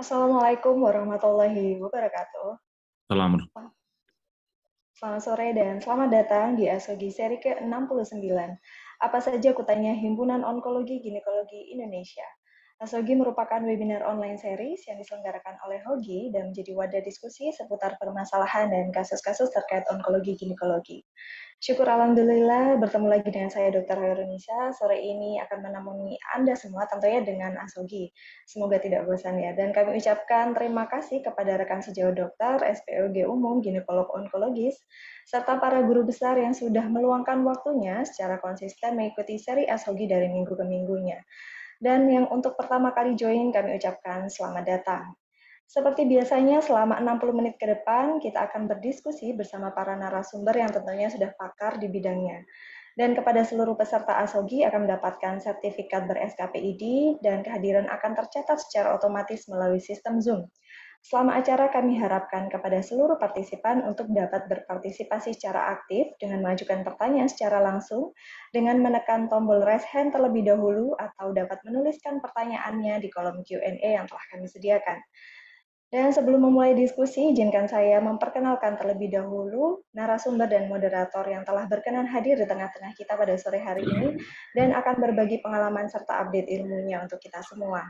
Assalamualaikum warahmatullahi wabarakatuh. Salam. Selamat sore dan selamat datang di ASOGI seri ke-69. Apa saja kutanya Himpunan Onkologi Ginekologi Indonesia. ASOGI merupakan webinar online series yang diselenggarakan oleh HOGI dan menjadi wadah diskusi seputar permasalahan dan kasus-kasus terkait onkologi ginekologi. Syukur alhamdulillah bertemu lagi dengan saya Dr. Hoirunisa. Sore ini akan menemani Anda semua tentunya dengan ASOGI. Semoga tidak bosan ya. Dan kami ucapkan terima kasih kepada rekan sejauh dokter, SPOG umum, ginekolog onkologis, serta para guru besar yang sudah meluangkan waktunya secara konsisten mengikuti seri ASOGI dari minggu ke minggunya. Dan yang untuk pertama kali join kami ucapkan selamat datang. Seperti biasanya, selama 60 menit ke depan, kita akan berdiskusi bersama para narasumber yang tentunya sudah pakar di bidangnya. Dan kepada seluruh peserta ASOGI akan mendapatkan sertifikat ber-SKPID dan kehadiran akan tercatat secara otomatis melalui sistem Zoom. Selama acara kami harapkan kepada seluruh partisipan untuk dapat berpartisipasi secara aktif dengan mengajukan pertanyaan secara langsung dengan menekan tombol raise hand terlebih dahulu atau dapat menuliskan pertanyaannya di kolom Q&A yang telah kami sediakan. Dan sebelum memulai diskusi, izinkan saya memperkenalkan terlebih dahulu narasumber dan moderator yang telah berkenan hadir di tengah-tengah kita pada sore hari ini dan akan berbagi pengalaman serta update ilmunya untuk kita semua.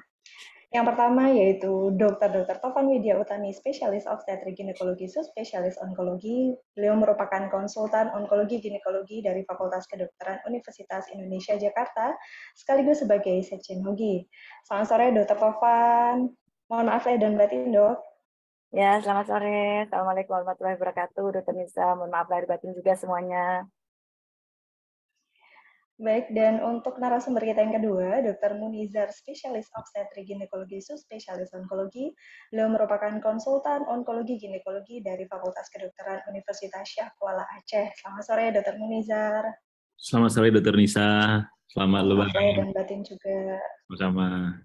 Yang pertama yaitu Dr. Tovan Widya Utami, spesialis obstetrik ginekologi, subspesialis onkologi. Beliau merupakan konsultan onkologi ginekologi dari Fakultas Kedokteran Universitas Indonesia Jakarta, sekaligus sebagai Sekjen HOGI. Selamat sore Dr. Tovan. Mohon maaf lahir dan batin, Dok. Ya, selamat sore. Assalamualaikum warahmatullahi wabarakatuh. Dr. Nisa, mohon maaf lahir batin juga semuanya. Baik, dan untuk narasumber kita yang kedua, Dr. Munizar, spesialis obstetrik ginekologi, subspesialis onkologi. Beliau merupakan konsultan onkologi ginekologi dari Fakultas Kedokteran Universitas Syah Kuala Aceh. Selamat sore, Dr. Munizar. Selamat sore, Dr. Nisa. Selamat Maaf lahir lebaran. dan batin juga. Bersama.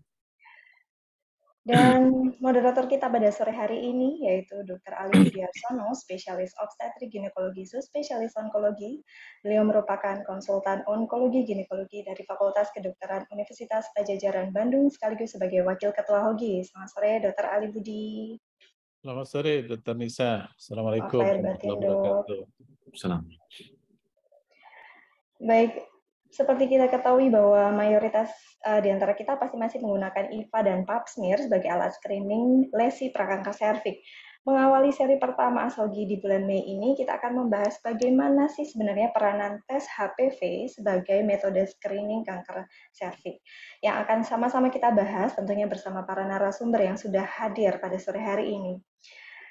Dan moderator kita pada sore hari ini yaitu Dr. Ali Budiarsono, spesialis obstetrik ginekologi, subspesialis onkologi. Beliau merupakan konsultan onkologi ginekologi dari Fakultas Kedokteran Universitas Pajajaran Bandung sekaligus sebagai wakil ketua HOGI. Selamat sore, Dr. Ali Budi. Selamat sore, Dr. Nisa. Assalamualaikum Lahir batin, warahmatullahi wabarakatuh. Salam. Baik, seperti kita ketahui bahwa mayoritas di antara kita pasti masih menggunakan IVA dan Pap smear sebagai alat screening lesi prakanker serviks. Mengawali seri pertama ASOGI di bulan Mei ini, kita akan membahas bagaimana sih sebenarnya peranan tes HPV sebagai metode screening kanker serviks. Yang akan sama-sama kita bahas tentunya bersama para narasumber yang sudah hadir pada sore hari ini.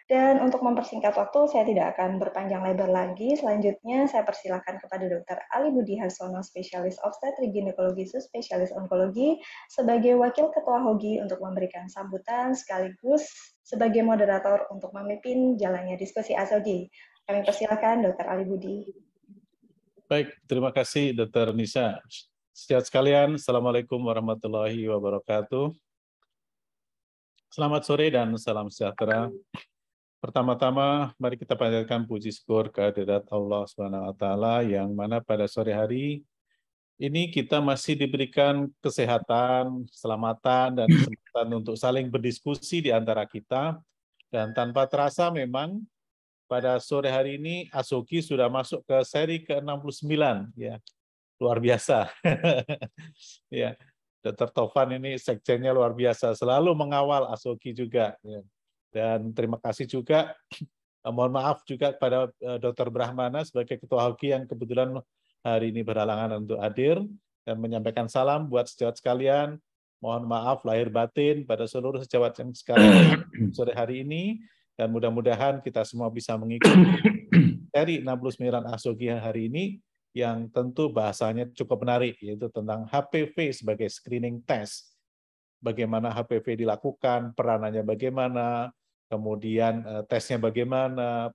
Dan untuk mempersingkat waktu, saya tidak akan berpanjang lebar lagi. Selanjutnya, saya persilakan kepada Dr. Ali Budi Harsono, spesialis obstetrik ginekologi, subspesialis onkologi, sebagai wakil ketua HOGI untuk memberikan sambutan sekaligus sebagai moderator untuk memimpin jalannya diskusi ASOGI. Kami persilakan Dr. Ali Budi. Baik, terima kasih Dr. Nisa. Sehat sekalian, Assalamualaikum warahmatullahi wabarakatuh. Selamat sore dan salam sejahtera. Pertama-tama, mari kita panjatkan puji syukur kehadirat Allah SWT yang mana pada sore hari ini kita masih diberikan kesehatan, keselamatan, dan kesempatan untuk saling berdiskusi di antara kita. Dan tanpa terasa memang pada sore hari ini ASOGI sudah masuk ke seri ke-69, ya. Luar biasa. Ya. Dr. Tovan ini sekjennya luar biasa, selalu mengawal ASOGI juga, ya. Dan terima kasih juga, mohon maaf juga kepada Dr. Brahmana sebagai Ketua HOGI yang kebetulan hari ini berhalangan untuk hadir dan menyampaikan salam buat sejawat sekalian. Mohon maaf lahir batin pada seluruh sejawat yang sekalian sore hari ini, dan mudah-mudahan kita semua bisa mengikuti seri 69 ASOGI hari ini yang tentu bahasanya cukup menarik, yaitu tentang HPV sebagai screening test. Bagaimana HPV dilakukan, peranannya bagaimana, kemudian tesnya bagaimana,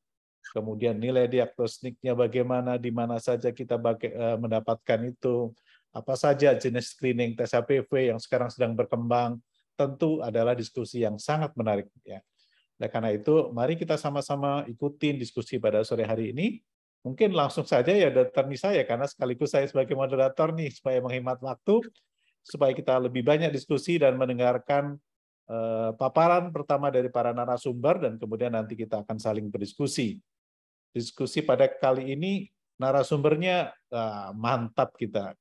kemudian nilai diagnostiknya bagaimana, di mana saja kita mendapatkan itu, apa saja jenis screening tes HPV yang sekarang sedang berkembang, tentu adalah diskusi yang sangat menarik. Ya. Oleh karena itu, mari kita sama-sama ikutin diskusi pada sore hari ini. Mungkin langsung saja ya Dr. Nisa ya, karena sekaligus saya sebagai moderator nih, supaya menghemat waktu, supaya kita lebih banyak diskusi dan mendengarkan paparan pertama dari para narasumber dan kemudian nanti kita akan saling berdiskusi. Diskusi pada kali ini narasumbernya mantap kita.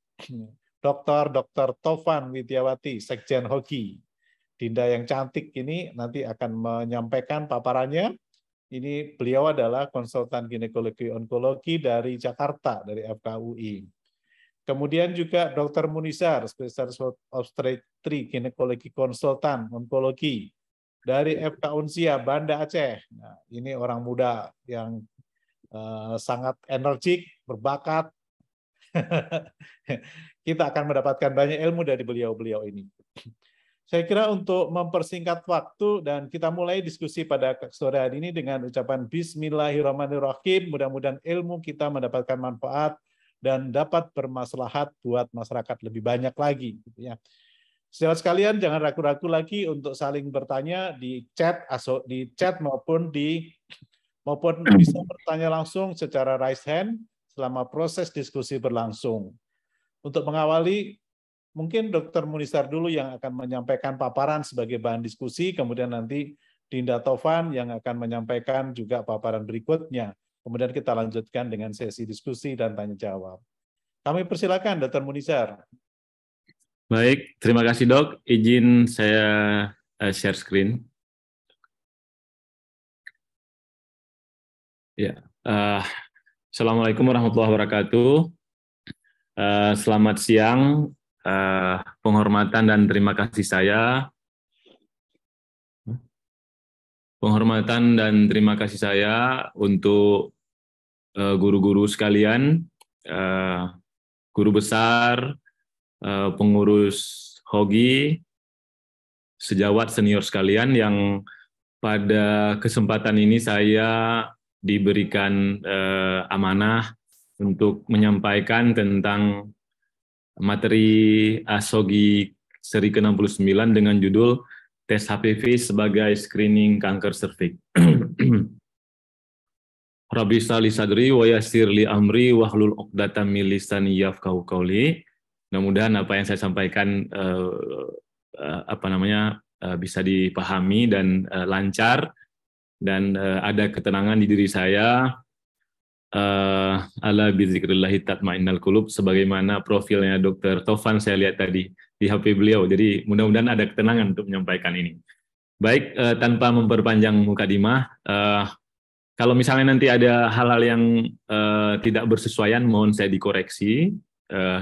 Dr. Tovan Widiawati, Sekjen Hogi. Dinda yang cantik ini nanti akan menyampaikan paparannya. Ini beliau adalah konsultan ginekologi onkologi dari Jakarta, dari FKUI. Kemudian juga Dr. Munisar, spesialis obstetri ginekologi konsultan onkologi dari FK Unsia Banda Aceh. Nah, ini orang muda yang sangat energik, berbakat. Kita akan mendapatkan banyak ilmu dari beliau-beliau ini. Saya kira untuk mempersingkat waktu dan kita mulai diskusi pada sore hari ini dengan ucapan Bismillahirrahmanirrahim. Mudah-mudahan ilmu kita mendapatkan manfaat dan dapat bermaslahat buat masyarakat lebih banyak lagi. Gitu ya. Saudara sekalian, jangan ragu-ragu lagi untuk saling bertanya di chat maupun bisa bertanya langsung secara raise hand selama proses diskusi berlangsung. Untuk mengawali, mungkin Dr. Munisar dulu yang akan menyampaikan paparan sebagai bahan diskusi, kemudian nanti Dinda Tovan yang akan menyampaikan juga paparan berikutnya. Kemudian kita lanjutkan dengan sesi diskusi dan tanya jawab. Kami persilakan Dr. Munisar. Baik, terima kasih Dok. Izin saya share screen. Ya, Assalamualaikum warahmatullahi wabarakatuh. Selamat siang, penghormatan dan terima kasih saya untuk guru-guru sekalian, guru besar, pengurus Hogi, sejawat senior sekalian yang pada kesempatan ini saya diberikan amanah untuk menyampaikan tentang materi ASOGI seri ke-69 dengan judul Tes HPV sebagai Screening Kanker Serviks. Rabbi shrah li sadri wa yassir li amri wahlul 'uqdatam min lisani yafqahu qawli. Mudah-mudahan apa yang saya sampaikan bisa dipahami dan lancar dan ada ketenangan di diri saya. Ala bizikrillahi tatmainnal qulub, sebagaimana profilnya Dr. Tovan saya lihat tadi di HP beliau. Jadi mudah-mudahan ada ketenangan untuk menyampaikan ini. Baik, tanpa memperpanjang mukadimah, kalau misalnya nanti ada hal-hal yang tidak bersesuaian, mohon saya dikoreksi,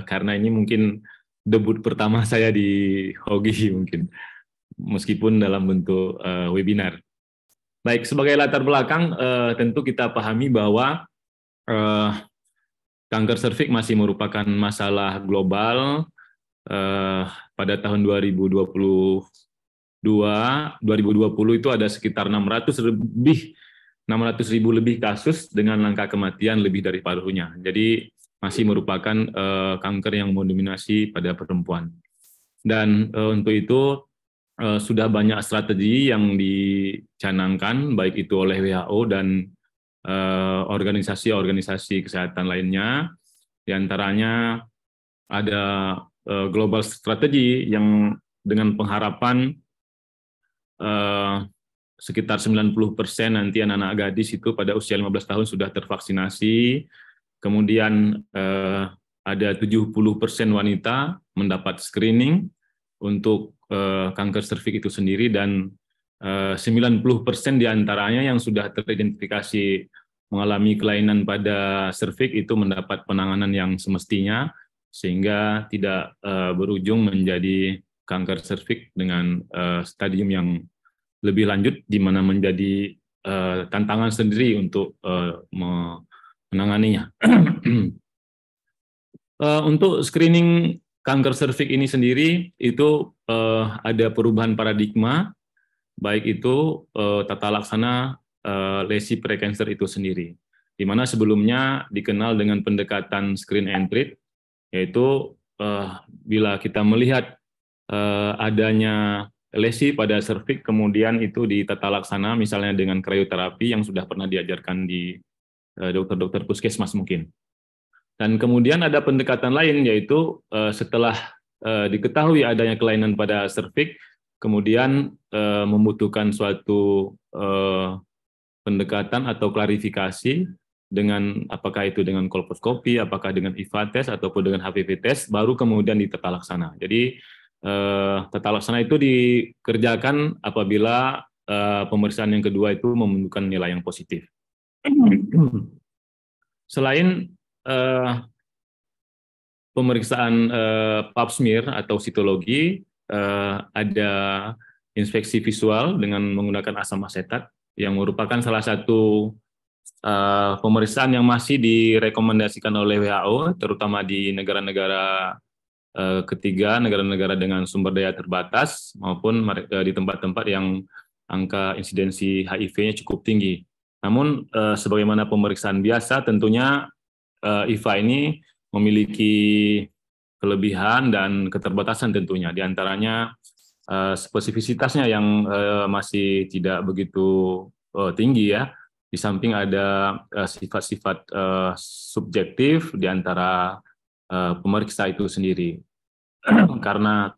karena ini mungkin debut pertama saya di Hogi mungkin, meskipun dalam bentuk webinar. Baik, sebagai latar belakang, tentu kita pahami bahwa kanker serviks masih merupakan masalah global. Pada tahun 2020 itu ada sekitar 600.000 lebih kasus dengan angka kematian lebih dari paruhnya. Jadi masih merupakan kanker yang mendominasi pada perempuan. Dan untuk itu sudah banyak strategi yang dicanangkan, baik itu oleh WHO dan organisasi-organisasi kesehatan lainnya. Di antaranya ada global strategi yang dengan pengharapan sekitar 90% nanti anak-anak gadis itu pada usia 15 tahun sudah tervaksinasi. Kemudian ada 70% wanita mendapat screening untuk kanker serviks itu sendiri, dan 90% diantaranya yang sudah teridentifikasi mengalami kelainan pada serviks itu mendapat penanganan yang semestinya, sehingga tidak berujung menjadi kanker serviks dengan stadium yang lebih lanjut, di mana menjadi tantangan sendiri untuk menanganinya. Untuk screening kanker serviks ini sendiri itu ada perubahan paradigma, baik itu tata laksana lesi precancer itu sendiri, di mana sebelumnya dikenal dengan pendekatan screen and treat, yaitu bila kita melihat adanya lesi pada serviks, kemudian itu ditata laksana misalnya dengan krioterapi yang sudah pernah diajarkan di dokter-dokter puskesmas mungkin. Dan kemudian ada pendekatan lain, yaitu setelah diketahui adanya kelainan pada serviks, kemudian membutuhkan suatu pendekatan atau klarifikasi dengan apakah itu dengan kolposkopi, apakah dengan IVA test ataupun dengan HPV test, baru kemudian ditata laksana. Jadi tata laksana itu dikerjakan apabila pemeriksaan yang kedua itu menunjukkan nilai yang positif. Selain pemeriksaan pap smear atau sitologi, ada inspeksi visual dengan menggunakan asam asetat yang merupakan salah satu pemeriksaan yang masih direkomendasikan oleh WHO, terutama di negara-negara ketiga, negara-negara dengan sumber daya terbatas, maupun di tempat-tempat yang angka insidensi HIV-nya cukup tinggi. Namun, sebagaimana pemeriksaan biasa, tentunya IVA ini memiliki kelebihan dan keterbatasan tentunya, di antaranya spesifisitasnya yang masih tidak begitu tinggi ya, di samping ada sifat-sifat subjektif di antara pemeriksa itu sendiri. Karena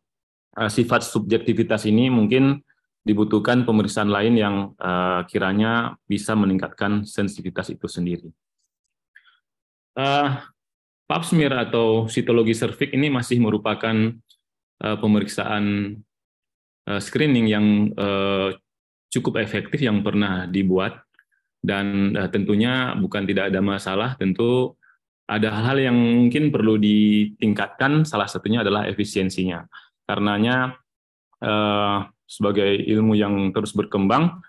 sifat subjektivitas ini mungkin dibutuhkan pemeriksaan lain yang kiranya bisa meningkatkan sensitivitas itu sendiri. Pap smear atau sitologi serviks ini masih merupakan pemeriksaan screening yang cukup efektif yang pernah dibuat, dan tentunya bukan tidak ada masalah, tentu ada hal-hal yang mungkin perlu ditingkatkan, salah satunya adalah efisiensinya. Karenanya sebagai ilmu yang terus berkembang,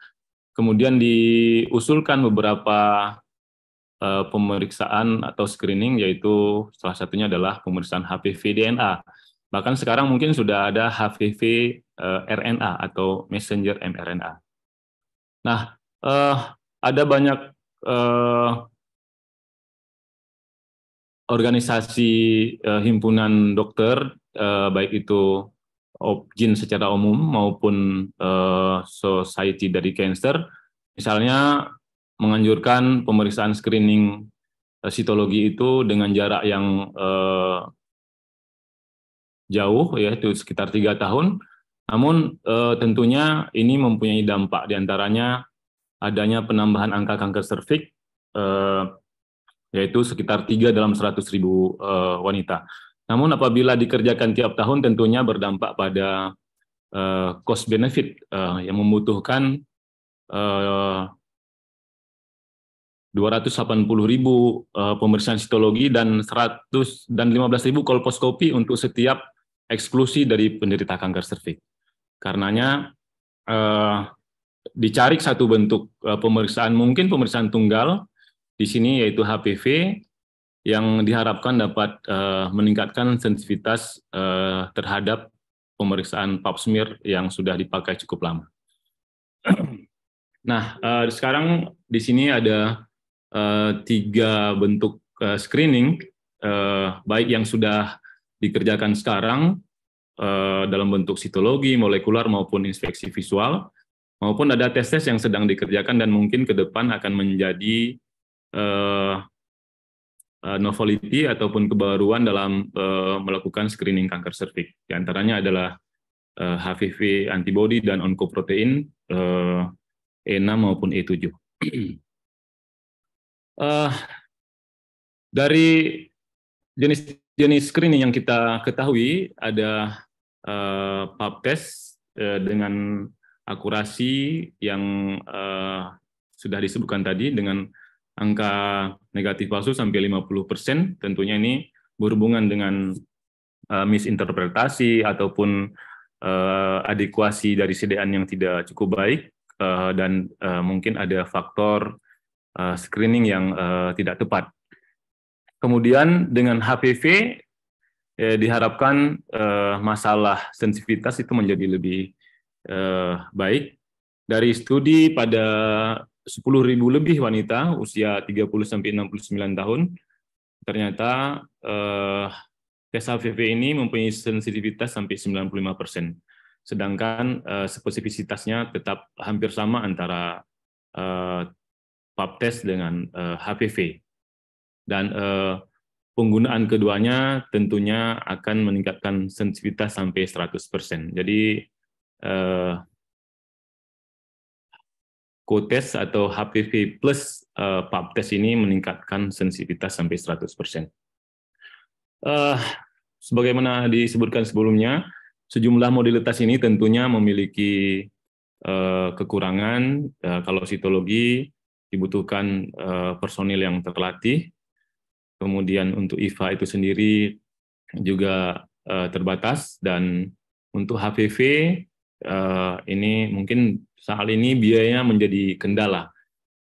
kemudian diusulkan beberapa pemeriksaan atau screening, yaitu salah satunya adalah pemeriksaan HPV DNA. Bahkan sekarang mungkin sudah ada HPV RNA atau messenger mRNA. Nah, ada banyak organisasi himpunan dokter, baik itu OPGYN secara umum maupun Society dari Cancer, misalnya menganjurkan pemeriksaan screening sitologi itu dengan jarak yang jauh, yaitu sekitar 3 tahun. Namun tentunya ini mempunyai dampak, diantaranya adanya penambahan angka kanker serviks, yaitu sekitar 3 dalam 100.000 wanita. Namun apabila dikerjakan tiap tahun, tentunya berdampak pada cost benefit yang membutuhkan 280.000 pemeriksaan sitologi dan 15.000 kolposkopi untuk setiap eksklusi dari penderita kanker serviks. Karenanya dicari satu bentuk pemeriksaan, mungkin pemeriksaan tunggal di sini, yaitu HPV, yang diharapkan dapat meningkatkan sensitivitas terhadap pemeriksaan pap smear yang sudah dipakai cukup lama. Nah, sekarang di sini ada 3 bentuk screening, baik yang sudah dikerjakan sekarang dalam bentuk sitologi, molekular, maupun inspeksi visual, maupun ada tes-tes yang sedang dikerjakan dan mungkin ke depan akan menjadi novelty ataupun kebaruan dalam melakukan screening kanker serviks. Di antaranya adalah HPV antibody dan onkoprotein E6 maupun E7. Dari jenis-jenis screening yang kita ketahui, ada pap test dengan akurasi yang sudah disebutkan tadi, dengan angka negatif palsu sampai 50%, tentunya ini berhubungan dengan misinterpretasi ataupun adekuasi dari CDA yang tidak cukup baik, dan mungkin ada faktor screening yang tidak tepat. Kemudian dengan HPV diharapkan masalah sensitivitas itu menjadi lebih baik. Dari studi pada 10.000 lebih wanita usia 30-69 tahun, ternyata tes HPV ini mempunyai sensitivitas sampai 95%, sedangkan spesifisitasnya tetap hampir sama antara pap test dengan HPV. Dan penggunaan keduanya tentunya akan meningkatkan sensitivitas sampai 100%. Jadi co-test atau HPV plus pap test ini meningkatkan sensitivitas sampai 100%. Sebagaimana disebutkan sebelumnya, sejumlah modalitas ini tentunya memiliki kekurangan. Kalau sitologi dibutuhkan personil yang terlatih, kemudian untuk IVA itu sendiri juga terbatas, dan untuk HPV ini mungkin saat ini biayanya menjadi kendala.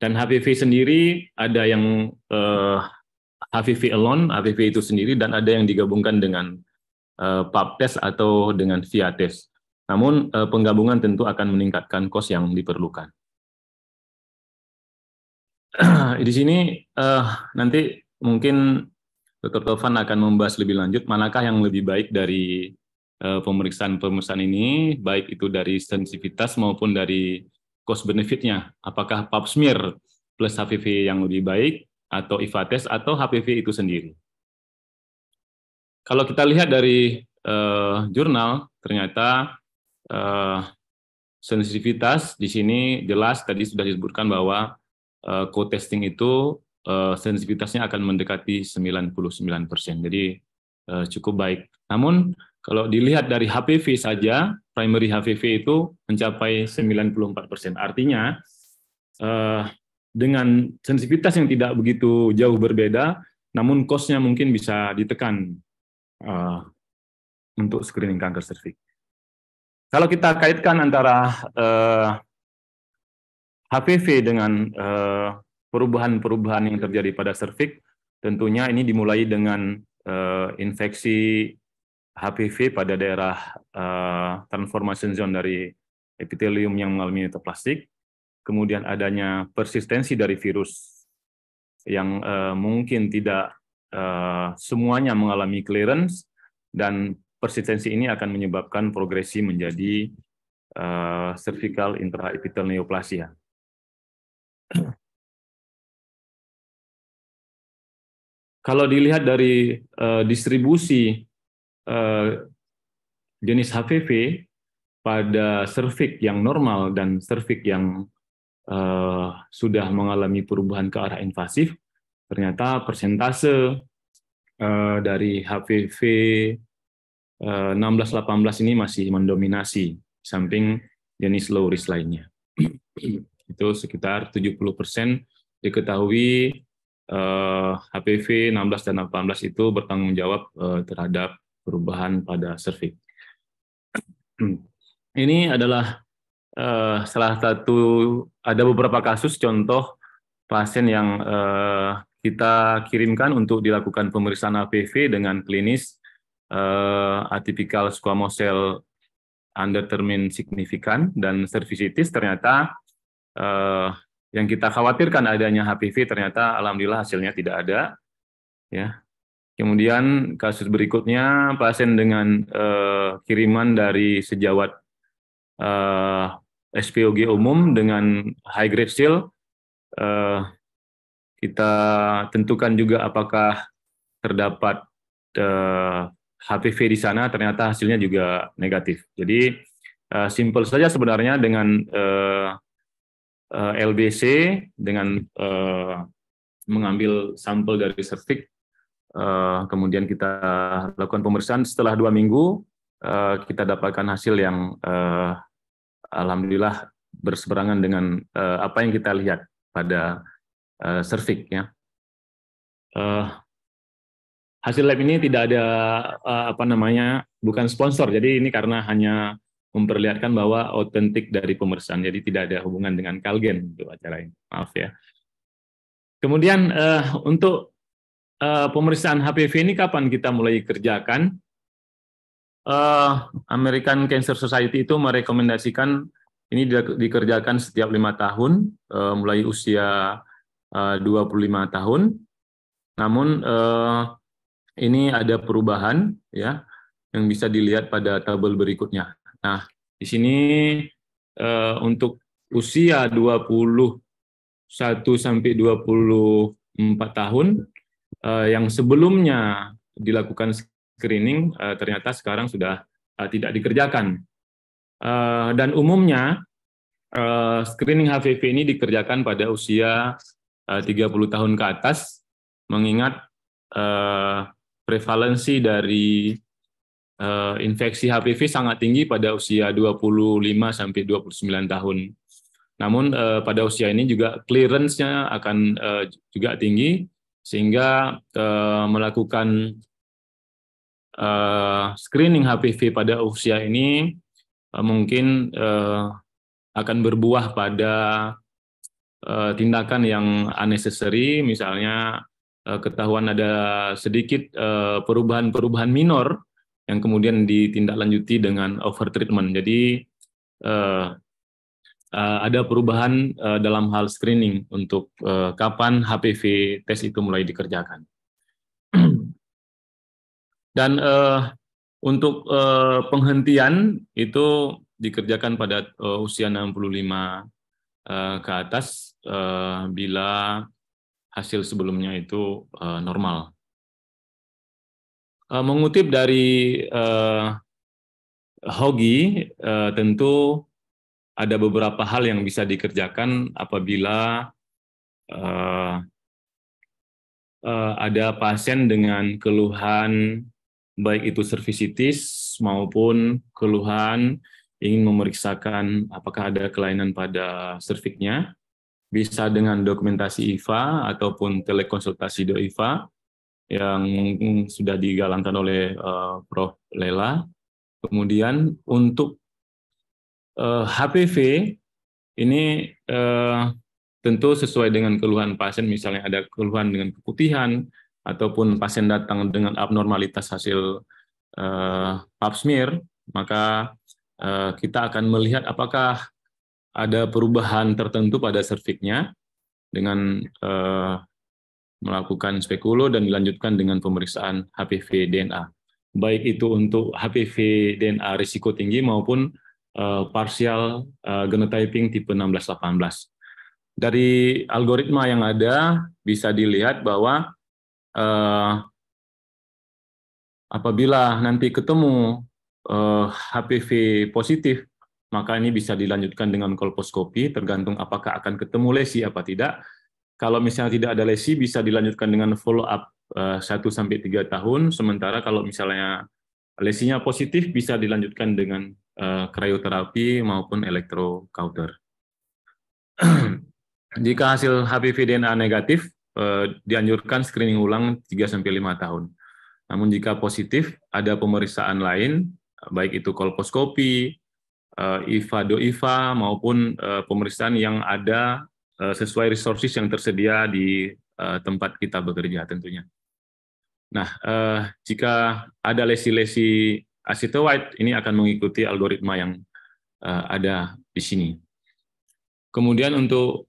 Dan HPV sendiri ada yang HPV alone, HPV itu sendiri, dan ada yang digabungkan dengan pap test atau dengan via test. Namun penggabungan tentu akan meningkatkan kos yang diperlukan. Di sini nanti mungkin Dr. Tovan akan membahas lebih lanjut manakah yang lebih baik dari pemeriksaan ini, baik itu dari sensitivitas maupun dari cost benefitnya. Apakah pap smear plus HPV yang lebih baik, atau IVA test, atau HPV itu sendiri. Kalau kita lihat dari jurnal, ternyata sensitivitas di sini jelas tadi sudah disebutkan bahwa co-testing itu sensitivitasnya akan mendekati 99%. Jadi cukup baik. Namun kalau dilihat dari HPV saja, primary HPV itu mencapai 94%. Artinya dengan sensitivitas yang tidak begitu jauh berbeda, namun cost-nya mungkin bisa ditekan untuk screening kanker serviks. Kalau kita kaitkan antara HPV dengan perubahan-perubahan yang terjadi pada serviks, tentunya ini dimulai dengan infeksi HPV pada daerah transformation zone dari epitelium yang mengalami metaplastik, kemudian adanya persistensi dari virus yang mungkin tidak semuanya mengalami clearance, dan persistensi ini akan menyebabkan progresi menjadi cervical intraepithelial neoplasia. Kalau dilihat dari distribusi jenis HPV pada serviks yang normal dan serviks yang sudah mengalami perubahan ke arah invasif, ternyata persentase dari HPV 16-18 ini masih mendominasi, samping jenis low risk lainnya. Itu sekitar 70% diketahui HPV 16 dan 18 itu bertanggung jawab terhadap perubahan pada serviks. Ini adalah salah satu, ada beberapa kasus contoh pasien yang kita kirimkan untuk dilakukan pemeriksaan HPV dengan klinis atypical squamous cell undetermined significant dan cervicitis. Ternyata yang kita khawatirkan adanya HPV, ternyata alhamdulillah hasilnya tidak ada. Ya. Kemudian kasus berikutnya pasien dengan kiriman dari sejawat SPOG umum dengan high grade seal. Kita tentukan juga apakah terdapat HPV di sana, ternyata hasilnya juga negatif. Jadi simple saja sebenarnya dengan LBC, dengan mengambil sampel dari serviks, kemudian kita lakukan pemeriksaan. Setelah 2 minggu kita dapatkan hasil yang alhamdulillah berseberangan dengan apa yang kita lihat pada serviks, ya. Hasil lab ini tidak ada bukan sponsor, jadi ini karena hanya memperlihatkan bahwa otentik dari pemeriksaan, jadi tidak ada hubungan dengan Calgen untuk acara ini, maaf ya. Kemudian untuk pemeriksaan HPV ini kapan kita mulai kerjakan? American Cancer Society itu merekomendasikan ini dikerjakan setiap 5 tahun, mulai usia 25 tahun. Namun ini ada perubahan, ya, yang bisa dilihat pada tabel berikutnya. Nah, di sini untuk usia 21 sampai 24 tahun yang sebelumnya dilakukan screening ternyata sekarang sudah tidak dikerjakan. Dan umumnya screening HPV ini dikerjakan pada usia 30 tahun ke atas, mengingat prevalensi dari infeksi HPV sangat tinggi pada usia 25 sampai 29 tahun. Namun pada usia ini juga clearance-nya akan juga tinggi, sehingga melakukan screening HPV pada usia ini mungkin akan berbuah pada tindakan yang unnecessary, misalnya ketahuan ada sedikit perubahan-perubahan minor yang kemudian ditindaklanjuti dengan overtreatment. Jadi ada perubahan dalam hal screening untuk kapan HPV tes itu mulai dikerjakan. Dan untuk penghentian itu dikerjakan pada usia 65 ke atas bila hasil sebelumnya itu normal. Mengutip dari Hogi, tentu ada beberapa hal yang bisa dikerjakan apabila ada pasien dengan keluhan baik itu cervicitis maupun keluhan ingin memeriksakan apakah ada kelainan pada cervixnya, bisa dengan dokumentasi IVA ataupun telekonsultasi DOIVA yang sudah digalangkan oleh Prof. Lela. Kemudian untuk HPV ini tentu sesuai dengan keluhan pasien, misalnya ada keluhan dengan keputihan, ataupun pasien datang dengan abnormalitas hasil pap smear, maka kita akan melihat apakah ada perubahan tertentu pada cervixnya dengan melakukan spekulo dan dilanjutkan dengan pemeriksaan HPV DNA. Baik itu untuk HPV DNA risiko tinggi maupun partial genotyping tipe 16-18. Dari algoritma yang ada bisa dilihat bahwa apabila nanti ketemu HPV positif, maka ini bisa dilanjutkan dengan kolposkopi, tergantung apakah akan ketemu lesi apa tidak. Kalau misalnya tidak ada lesi, bisa dilanjutkan dengan follow up 1-3 tahun, sementara kalau misalnya lesinya positif, bisa dilanjutkan dengan krioterapi maupun elektrokauter. Jika hasil HPV DNA negatif, dianjurkan screening ulang 3-5 tahun. Namun jika positif, ada pemeriksaan lain, baik itu kolposkopi, IVA, DOIVA, maupun pemeriksaan yang ada sesuai resources yang tersedia di tempat kita bekerja tentunya. Nah, jika ada lesi-lesi acetoide, ini akan mengikuti algoritma yang ada di sini. Kemudian untuk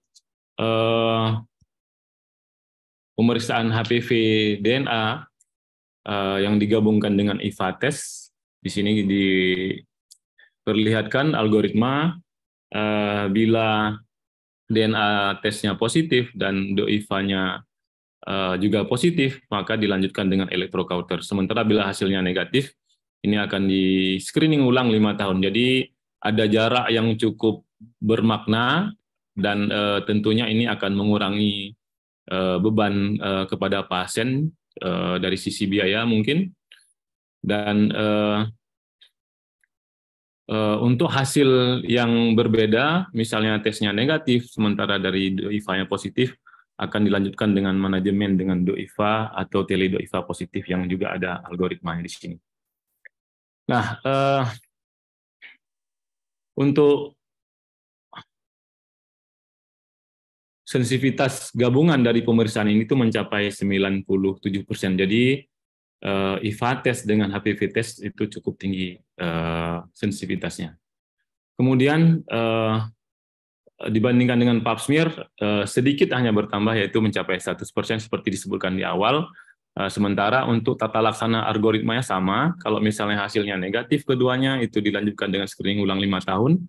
pemeriksaan HPV DNA yang digabungkan dengan IVA test, di sini diperlihatkan algoritma bila DNA tesnya positif dan DOIVA-nya juga positif, maka dilanjutkan dengan elektrokauter. Sementara bila hasilnya negatif, ini akan di screening ulang 5 tahun. Jadi ada jarak yang cukup bermakna dan tentunya ini akan mengurangi beban kepada pasien dari sisi biaya mungkin. Dan untuk hasil yang berbeda, misalnya tesnya negatif, sementara dari DOIVA-nya positif, akan dilanjutkan dengan manajemen dengan DOIVA atau tele-DOIVA positif yang juga ada algoritmanya di sini. Nah, untuk sensitivitas gabungan dari pemeriksaan ini itu mencapai 97%. Jadi IVA test dengan HPV test itu cukup tinggi sensitivitasnya. Kemudian dibandingkan dengan pap smear sedikit hanya bertambah, yaitu mencapai 100% seperti disebutkan di awal. Sementara untuk tata laksana algoritmanya sama. Kalau misalnya hasilnya negatif keduanya, itu dilanjutkan dengan screening ulang 5 tahun.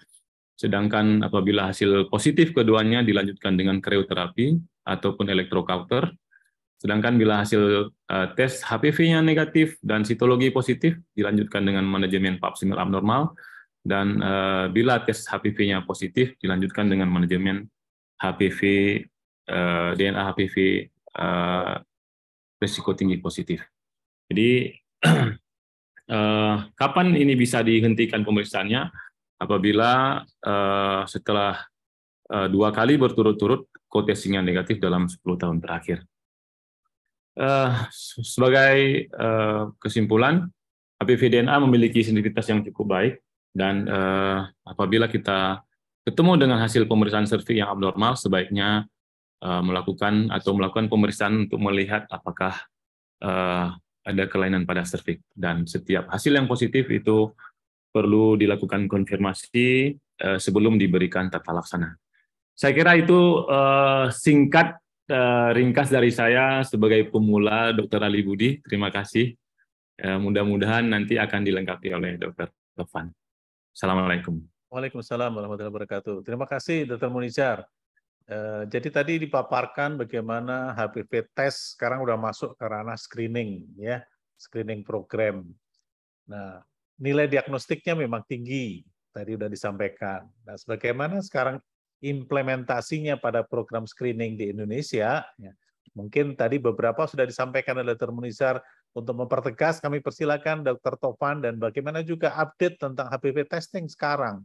Sedangkan apabila hasil positif keduanya dilanjutkan dengan krioterapi ataupun elektrokauter. Sedangkan bila hasil tes HPV-nya negatif dan sitologi positif, dilanjutkan dengan manajemen pap smear abnormal. dan bila tes HPV-nya positif dilanjutkan dengan manajemen HPV DNA HPV risiko tinggi positif. Jadi kapan ini bisa dihentikan pemeriksaannya? Apabila setelah 2 kali berturut-turut co-testingnya negatif dalam 10 tahun terakhir. Sebagai kesimpulan, HPV DNA memiliki sensitivitas yang cukup baik, dan apabila kita ketemu dengan hasil pemeriksaan serviks yang abnormal, sebaiknya melakukan pemeriksaan untuk melihat apakah ada kelainan pada serviks. Dan setiap hasil yang positif itu perlu dilakukan konfirmasi sebelum diberikan tata laksana. Saya kira itu singkat, ringkas dari saya sebagai pemula, Dr. Ali Budi. Terima kasih. Mudah-mudahan nanti akan dilengkapi oleh Dr. Tovan. Assalamualaikum. Waalaikumsalam warahmatullahi wabarakatuh. Terima kasih Dr. Munizar. Jadi tadi dipaparkan bagaimana HPV test sekarang udah masuk ke ranah screening, ya, screening program. Nah, nilai diagnostiknya memang tinggi, tadi udah disampaikan. Nah, sebagaimana sekarang implementasinya pada program screening di Indonesia, ya, mungkin tadi beberapa sudah disampaikan oleh Dr. Munizar. Untuk mempertegas, kami persilakan Dr. Tovan dan bagaimana juga update tentang HPV testing sekarang.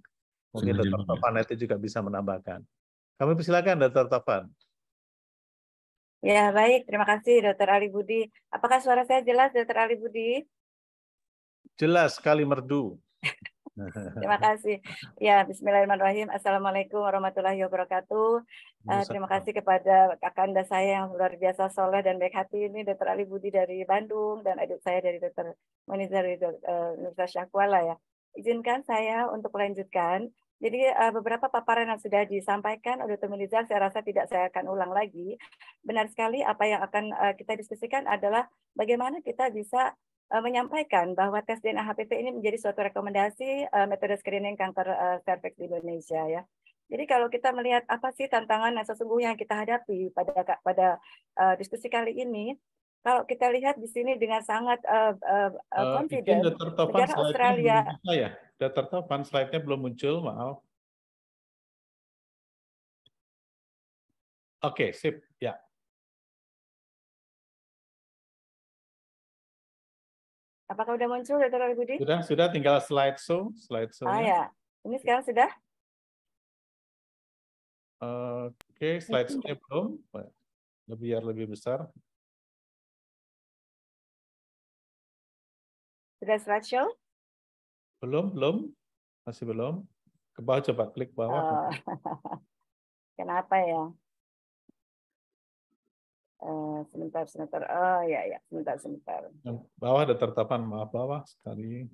Mungkin Dr. Tovan itu juga bisa menambahkan. Kami persilakan Dr. Tovan. Ya, baik. Terima kasih, Dr. Ali Budi. Apakah suara saya jelas, Dr. Ali Budi? Jelas sekali merdu. Terima kasih. Ya, bismillahirrahmanirrahim. Assalamualaikum warahmatullahi wabarakatuh. Terima kasih kepada kakanda saya yang luar biasa soleh dan baik hati ini, Dr. Ali Budi dari Bandung, dan adik saya dari Dr. Munizar dari Universitas Syahkuala ya. Izinkan saya untuk melanjutkan. Jadi beberapa paparan yang sudah disampaikan oleh Dr. Munizar, saya rasa tidak saya akan ulang lagi. Benar sekali apa yang akan kita diskusikan adalah bagaimana kita bisa menyampaikan bahwa tes DNA HPV ini menjadi suatu rekomendasi metode screening kanker serviks di Indonesia ya. Jadi kalau kita melihat apa sih tantangan yang sesungguhnya yang kita hadapi pada diskusi kali ini, kalau kita lihat di sini dengan sangat confident, negara Australia. Dr. Tovan, slide-nya belum muncul, maaf. Oke, sip, ya. Apakah sudah muncul, Dr. Ali Budi? Sudah, tinggal slideshow. Ya, ini sekarang sudah? Oke, slideshow-nya belum, biar lebih besar. Sudah slideshow? Belum, masih belum. Ke bawah, coba klik bawah. Kenapa ya? Sebentar. Oh ya, sebentar. Yang bawah ada tertapan, maaf, bawah sekali.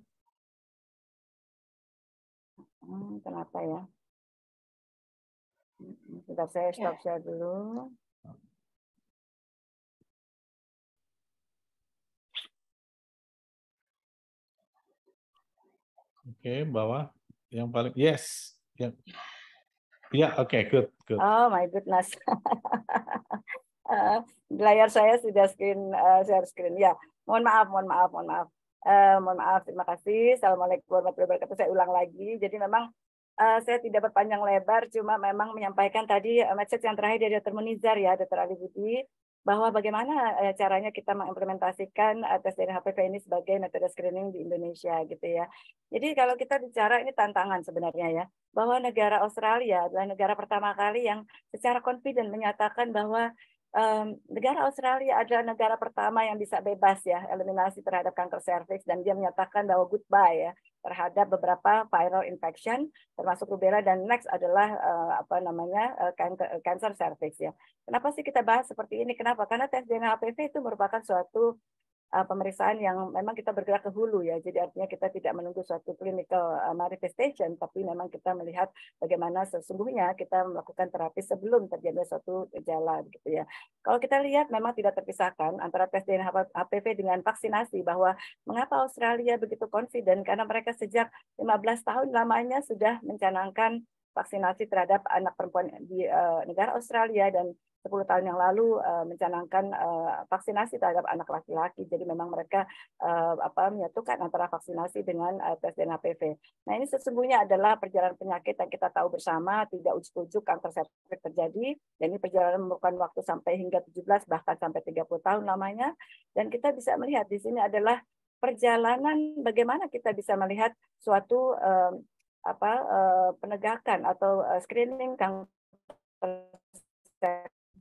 Kenapa ya? Sebentar, saya stop share dulu. Oke, bawah. Yang paling, yes. Ya, oke, good. Oh my goodness. Layar saya sudah share screen. Ya, mohon maaf. Terima kasih. Assalamualaikum warahmatullahi wabarakatuh. Saya ulang lagi. Jadi memang saya tidak berpanjang lebar, cuma memang menyampaikan tadi message yang terakhir dari Dr. Munizar ya, Dr. Ali Budi, bahwa bagaimana caranya kita mengimplementasikan tes DNA HPV ini sebagai metode screening di Indonesia gitu ya. Jadi kalau kita bicara ini tantangan sebenarnya ya, bahwa negara Australia adalah negara pertama kali yang secara confident menyatakan bahwa negara Australia adalah negara pertama yang bisa bebas ya eliminasi terhadap kanker serviks, dan dia menyatakan bahwa goodbye ya terhadap beberapa viral infection termasuk rubella, dan next adalah cancer cervix ya. Kenapa sih kita bahas seperti ini? Kenapa? Karena tes DNA HPV itu merupakan suatu pemeriksaan yang memang kita bergerak ke hulu ya. Jadi artinya kita tidak menunggu suatu clinical manifestation, tapi memang kita melihat bagaimana sesungguhnya kita melakukan terapi sebelum terjadi suatu gejala gitu ya. Kalau kita lihat memang tidak terpisahkan antara tes DNA HPV dengan vaksinasi, bahwa mengapa Australia begitu confident, karena mereka sejak 15 tahun lamanya sudah mencanangkan vaksinasi terhadap anak perempuan di negara Australia, dan tahun yang lalu mencanangkan vaksinasi terhadap anak laki-laki. Jadi memang mereka menyatukan antara vaksinasi dengan tes DNA HPV. Nah, ini sesungguhnya adalah perjalanan penyakit yang kita tahu bersama, tidak ujuk-ujuk kanker cervix terjadi, dan ini perjalanan memerlukan waktu sampai hingga 17 bahkan sampai 30 tahun lamanya. Dan kita bisa melihat di sini adalah perjalanan bagaimana kita bisa melihat suatu penegakan atau screening kanker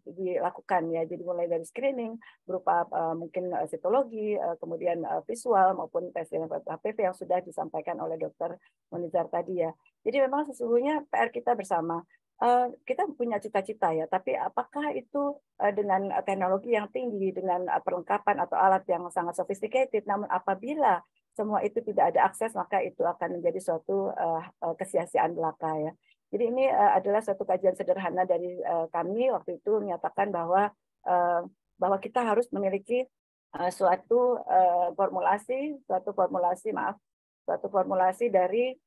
dilakukan ya. Jadi mulai dari screening berupa mungkin sitologi, kemudian visual maupun tes HPV yang sudah disampaikan oleh Dr. Monizar tadi ya. Jadi memang sesungguhnya PR kita bersama. Kita punya cita-cita ya, tapi apakah itu dengan teknologi yang tinggi, dengan perlengkapan atau alat yang sangat sophisticated, namun apabila semua itu tidak ada akses, maka itu akan menjadi suatu kesia-siaan belaka ya. Jadi ini adalah suatu kajian sederhana dari kami waktu itu menyatakan bahwa kita harus memiliki suatu formulasi dari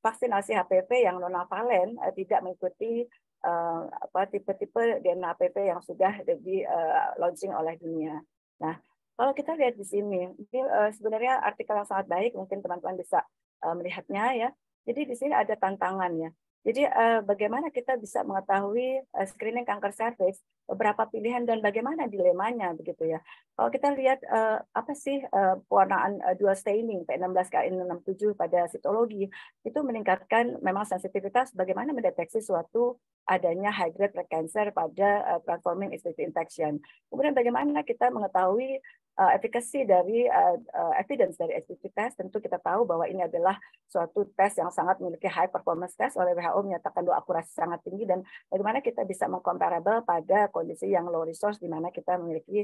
vaksinasi HPV yang nonavalen tidak mengikuti tipe-tipe DNA HPV yang sudah di launching oleh dunia. Nah, kalau kita lihat di sini, ini sebenarnya artikel yang sangat baik, mungkin teman-teman bisa melihatnya ya. Jadi di sini ada tantangannya. Jadi bagaimana kita bisa mengetahui screening kanker serviks, beberapa pilihan dan bagaimana dilemanya begitu ya. Kalau kita lihat apa sih pewarnaan dual staining P16Kn67 pada sitologi itu meningkatkan memang sensitivitas bagaimana mendeteksi suatu adanya high grade precancer pada transforming HPV infection. Kemudian bagaimana kita mengetahui efikasi dari evidence dari HPV test, tentu kita tahu bahwa ini adalah suatu tes yang sangat memiliki high performance test, oleh WHO menyatakan bahwa akurasi sangat tinggi, dan bagaimana kita bisa mengcomparable pada kondisi yang low resource di mana kita memiliki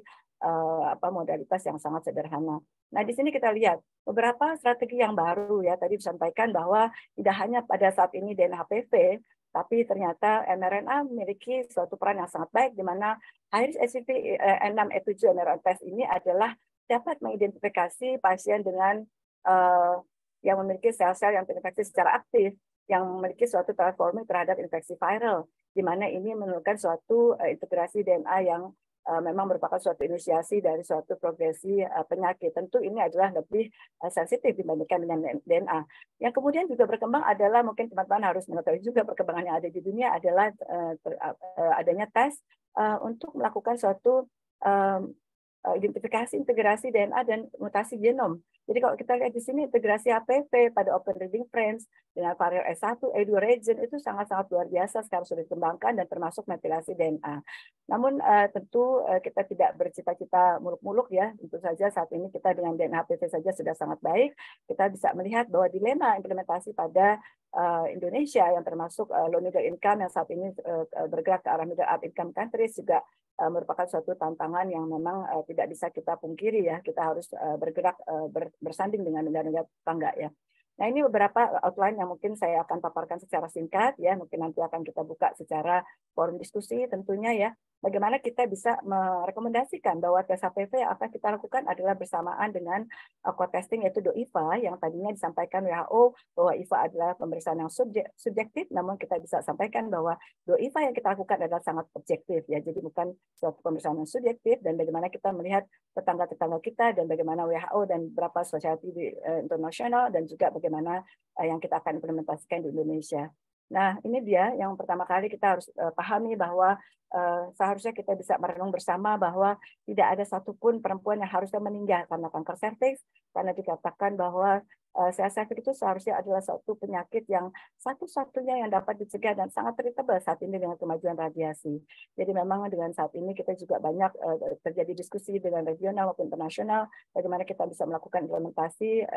modalitas yang sangat sederhana. Nah, di sini kita lihat beberapa strategi yang baru ya, tadi disampaikan bahwa tidak hanya pada saat ini DNA HPV, tapi ternyata mRNA memiliki suatu peran yang sangat baik di mana high-risk HPV N6E7 mRNA test ini adalah dapat mengidentifikasi pasien dengan yang memiliki sel-sel yang terinfeksi secara aktif, yang memiliki suatu transforming terhadap infeksi viral, di mana ini menunjukkan suatu integrasi DNA yang memang merupakan suatu inisiasi dari suatu progresi penyakit. Tentu ini adalah lebih sensitif dibandingkan dengan DNA. Yang kemudian juga berkembang adalah, mungkin teman-teman harus mengetahui juga perkembangan yang ada di dunia adalah adanya tes untuk melakukan suatu identifikasi integrasi DNA dan mutasi genom. Jadi kalau kita lihat di sini integrasi HPV pada open reading frames dengan varian S1, E2 region itu sangat-sangat luar biasa sekarang sudah dikembangkan dan termasuk metilasi DNA. Namun tentu kita tidak bercita-cita muluk-muluk ya. Tentu saja saat ini kita dengan DNA HPV saja sudah sangat baik. Kita bisa melihat bahwa dilema implementasi pada Indonesia yang termasuk low middle income yang saat ini bergerak ke arah middle up income countries juga merupakan suatu tantangan yang memang tidak bisa kita pungkiri ya. Kita harus bergerak bersanding dengan negara-negara tetangga ya. Nah, ini beberapa outline yang mungkin saya akan paparkan secara singkat ya. Mungkin nanti akan kita buka secara forum diskusi tentunya ya. Bagaimana kita bisa merekomendasikan bahwa tes HPV yang akan kita lakukan adalah bersamaan dengan co-testing yaitu DOIVA yang tadinya disampaikan WHO bahwa IVA adalah pemeriksaan yang subjektif, namun kita bisa sampaikan bahwa DOIVA yang kita lakukan adalah sangat objektif ya. Jadi bukan suatu pemeriksaan yang subjektif, dan bagaimana kita melihat tetangga-tetangga kita dan bagaimana WHO dan beberapa society internasional dan juga bagaimana yang kita akan implementasikan di Indonesia. Nah, ini dia yang pertama kali kita harus pahami bahwa seharusnya kita bisa merenung bersama bahwa tidak ada satupun perempuan yang harusnya meninggal karena kanker serviks, karena dikatakan bahwa sel serviks itu seharusnya adalah suatu penyakit yang satu-satunya yang dapat dicegah dan sangat treatable saat ini dengan kemajuan radiasi. Jadi memang dengan saat ini kita juga banyak terjadi diskusi dengan regional maupun internasional bagaimana kita bisa melakukan implementasi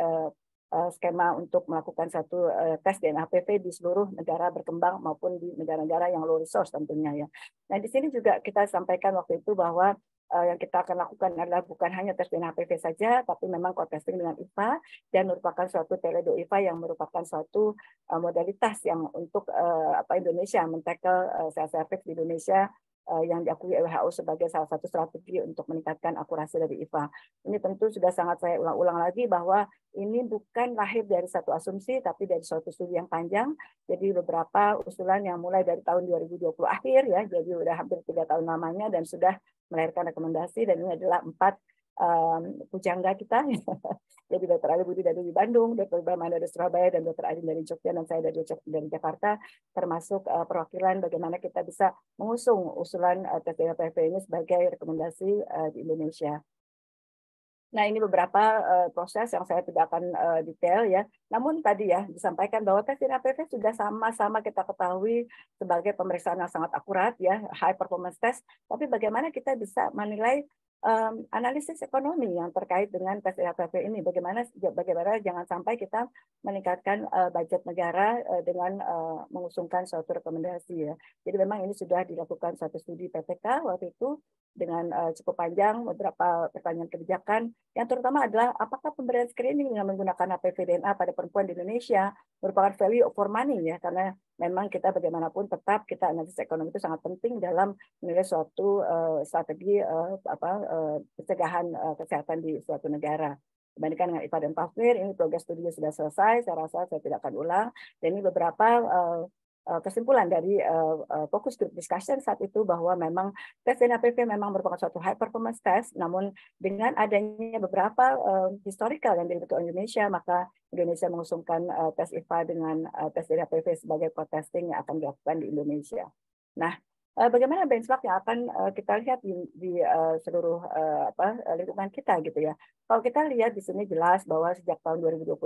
skema untuk melakukan satu tes DNA HPV di seluruh negara berkembang maupun di negara-negara yang low resource tentunya ya. Nah, di sini juga kita sampaikan waktu itu bahwa yang kita akan lakukan adalah bukan hanya tes DNA HPV saja, tapi memang co-testing dengan IVA dan merupakan suatu teledo IVA yang merupakan suatu modalitas yang untuk Indonesia men-tackle sel serviks di Indonesia yang diakui WHO sebagai salah satu strategi untuk meningkatkan akurasi dari IFA. Ini tentu sudah sangat saya ulang-ulang lagi bahwa ini bukan lahir dari satu asumsi, tapi dari suatu studi yang panjang. Jadi beberapa usulan yang mulai dari tahun 2020 akhir ya, jadi sudah hampir 3 tahun lamanya dan sudah melahirkan rekomendasi, dan ini adalah 4 pujangga kita. Jadi Dr. Ali Budi dari Bandung, Dr. Brahmana dari Surabaya, dan Dr. Adin dari Jogja, dan saya dari Jakarta, termasuk perwakilan bagaimana kita bisa mengusung usulan tes HPV ini sebagai rekomendasi di Indonesia. Nah, ini beberapa proses yang saya tidak akan detail ya. Namun tadi ya disampaikan bahwa tes HPV sudah sama-sama kita ketahui sebagai pemeriksaan yang sangat akurat ya, high performance test. Tapi bagaimana kita bisa menilai analisis ekonomi yang terkait dengan tes HPV ini? Bagaimana jangan sampai kita meningkatkan budget negara dengan mengusungkan suatu rekomendasi ya. Jadi memang ini sudah dilakukan suatu studi PPK waktu itu dengan cukup panjang, beberapa pertanyaan kebijakan, yang terutama adalah apakah pemberian screening dengan menggunakan HPV DNA pada perempuan di Indonesia merupakan value for money ya, karena memang kita bagaimanapun tetap kita analisis ekonomi itu sangat penting dalam menilai suatu strategi pencegahan kesehatan di suatu negara. Dibandingkan dengan IPA dan PAVMIR, ini progres studinya sudah selesai, saya rasa saya tidak akan ulang, dan ini beberapa kesimpulan dari focus group discussion saat itu bahwa memang tes HPV memang merupakan suatu high performance test, namun dengan adanya beberapa historical yang dibentuk Indonesia, maka Indonesia mengusungkan tes IFA dengan tes HPV sebagai co-testing yang akan dilakukan di Indonesia. Nah, bagaimana benchmark yang akan kita lihat di seluruh lingkungan kita gitu ya. Kalau kita lihat di sini jelas bahwa sejak tahun 2021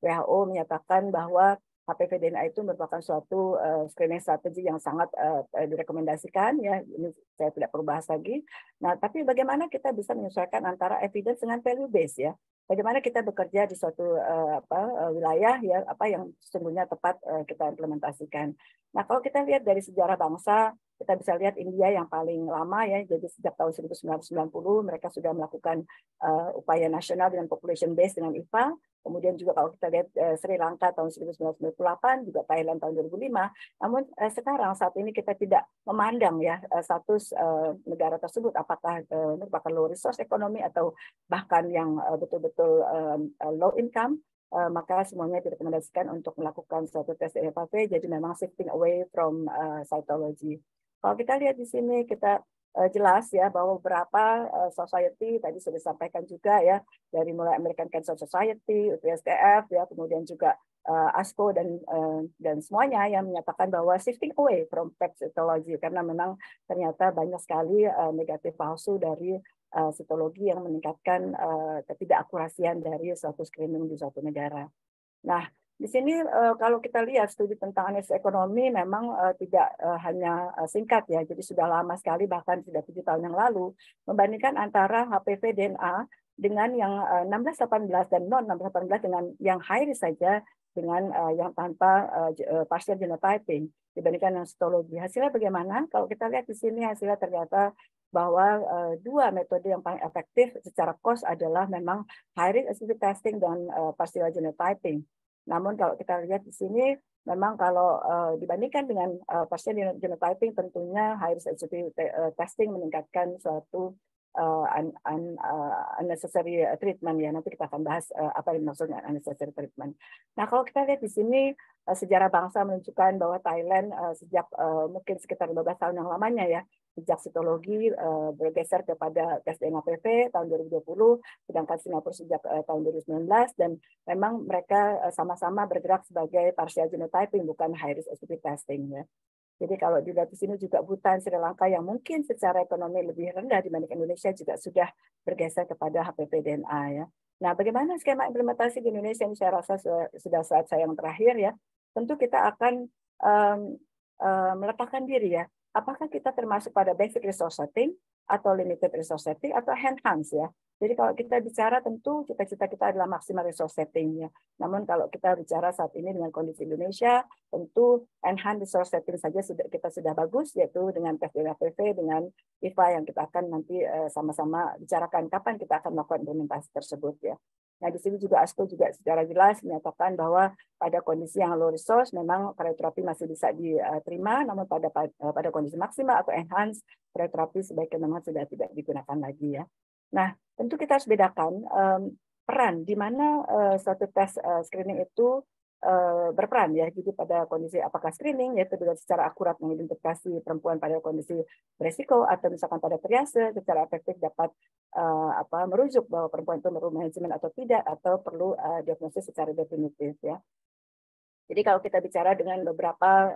WHO menyatakan bahwa HPV DNA itu merupakan suatu screening strategi yang sangat direkomendasikan ya. Ini saya tidak perlu bahas lagi. Nah, tapi bagaimana kita bisa menyesuaikan antara evidence dengan value base ya? Bagaimana kita bekerja di suatu wilayah ya, apa yang sesungguhnya tepat kita implementasikan. Nah, kalau kita lihat dari sejarah bangsa, kita bisa lihat India yang paling lama ya, jadi sejak tahun 1990 mereka sudah melakukan upaya nasional dengan population base dengan IFA. Kemudian juga kalau kita lihat Sri Lanka tahun 1998, juga Thailand tahun 2005. Namun sekarang saat ini kita tidak memandang ya status negara tersebut apakah merupakan low resource ekonomi atau bahkan yang betul-betul low income. Maka semuanya direkomendasikan untuk melakukan suatu tes HPV. Jadi memang shifting away from cytology. Kalau kita lihat di sini kita jelas ya bahwa beberapa society tadi sudah disampaikan juga ya, dari mulai American Cancer Society, UPSTF ya, kemudian juga ASCO dan semuanya yang menyatakan bahwa shifting away from PET cytology karena memang ternyata banyak sekali negatif palsu dari sitologi yang meningkatkan ketidakakurasian dari suatu screening di suatu negara. Nah, di sini kalau kita lihat studi tentang analisis ekonomi memang tidak hanya singkat ya, jadi sudah lama sekali, bahkan sudah 7 tahun yang lalu, membandingkan antara HPV DNA dengan yang 16-18 dan non-16-18 dengan yang high risk saja dengan yang tanpa partial genotyping dibandingkan yang sitologi. Hasilnya bagaimana? Kalau kita lihat di sini hasilnya ternyata bahwa dua metode yang paling efektif secara cost adalah memang high risk HPV testing dan partial genotyping. Namun kalau kita lihat di sini, memang kalau dibandingkan dengan partial genotyping, tentunya high risk HPV testing meningkatkan suatu unnecessary treatment ya. Nanti kita akan bahas apa yang dimaksud dengan unnecessary treatment. Nah, kalau kita lihat di sini sejarah bangsa menunjukkan bahwa Thailand sejak mungkin sekitar 15 tahun yang lamanya ya, sejak sitologi bergeser kepada tes DNA HPV tahun 2020, sedangkan Singapura sejak tahun 2019, dan memang mereka sama-sama bergerak sebagai partial genotyping, bukan high risk HPV testing ya. Jadi kalau dilihat di sini juga Bhutan, Sri Lanka yang mungkin secara ekonomi lebih rendah dibanding Indonesia juga sudah bergeser kepada HPV DNA ya. Nah, bagaimana skema implementasi di Indonesia? Ini saya rasa sudah saat saya yang terakhir ya. Tentu kita akan meletakkan diri ya. Apakah kita termasuk pada basic resource setting atau limited resource setting atau enhance ya. Jadi kalau kita bicara tentu cita-cita kita adalah maksimal resource setting-nya. Namun kalau kita bicara saat ini dengan kondisi Indonesia, tentu enhanced resource setting saja kita sudah bagus, yaitu dengan tes HPV, dengan IFA yang kita akan nanti sama-sama bicarakan kapan kita akan melakukan implementasi tersebut ya. Nah, di sini juga ASCO juga secara jelas menyatakan bahwa pada kondisi yang low resource memang krioterapi masih bisa diterima, namun pada kondisi maksimal atau enhanced, krioterapi sebaiknya memang sudah tidak digunakan lagi ya. Nah, tentu kita harus bedakan peran di mana suatu tes screening itu berperan ya. Jadi pada kondisi apakah screening yaitu dengan secara akurat mengidentifikasi perempuan pada kondisi beresiko, atau misalkan pada triase secara efektif dapat merujuk bahwa perempuan itu perlu manajemen atau tidak, atau perlu diagnosis secara definitif ya. Jadi kalau kita bicara dengan beberapa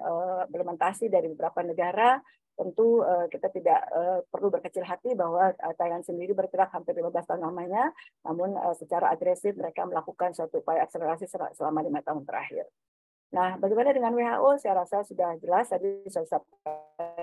implementasi dari beberapa negara, tentu kita tidak perlu berkecil hati bahwa Thailand sendiri bergerak hampir 15 tahun lamanya, namun secara agresif mereka melakukan suatu upaya akselerasi selama 5 tahun terakhir. Nah, bagaimana dengan WHO? Saya rasa sudah jelas tadi saya sampaikan.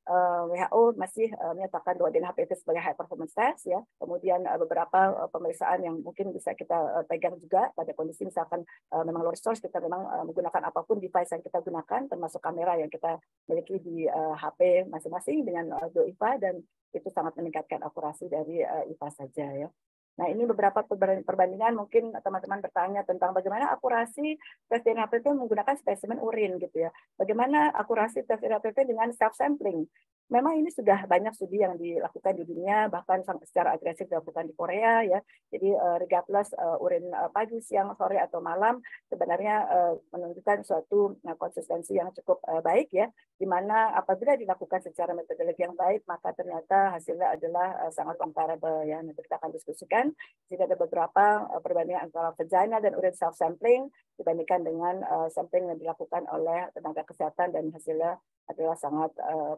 WHO masih menyatakan bahwa DNHP itu sebagai high performance test ya. Kemudian beberapa pemeriksaan yang mungkin bisa kita pegang juga pada kondisi misalkan memang low resource, kita memang menggunakan apapun device yang kita gunakan, termasuk kamera yang kita miliki di HP masing-masing dengan IFA, dan itu sangat meningkatkan akurasi dari IFA saja ya. Nah, ini beberapa perbandingan, mungkin teman-teman bertanya tentang bagaimana akurasi tes DNHP menggunakan spesimen urin gitu ya. Bagaimana akurasi tes DNHP dengan self-sampling. Memang ini sudah banyak studi yang dilakukan di dunia, bahkan secara agresif dilakukan di Korea ya. Jadi regardless urin pagi, siang, sore atau malam sebenarnya menunjukkan suatu konsistensi yang cukup baik ya, di mana apabila dilakukan secara metodologi yang baik maka ternyata hasilnya adalah sangat comparable ya. Nanti kita akan diskusikan jika ada beberapa perbandingan antara vagina dan urin self sampling dibandingkan dengan sampling yang dilakukan oleh tenaga kesehatan, dan hasilnya adalah sangat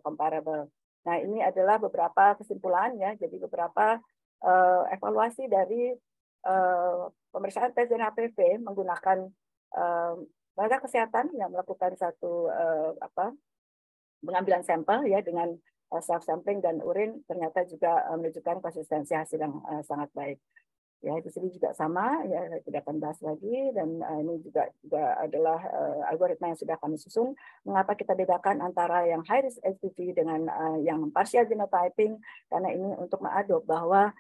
comparable. Nah, ini adalah beberapa kesimpulan ya. Jadi beberapa evaluasi dari pemeriksaan tes DNHPV menggunakan tenaga kesehatan yang melakukan satu pengambilan sampel ya dengan self sampling dan urin, ternyata juga menunjukkan konsistensi hasil yang sangat baik. Ya, di sini juga sama, ya saya tidak akan bahas lagi, dan ini juga adalah algoritma yang sudah kami susun. Mengapa kita bedakan antara yang high risk HPV dengan yang partial genotyping? Karena ini untuk mengadop bahwa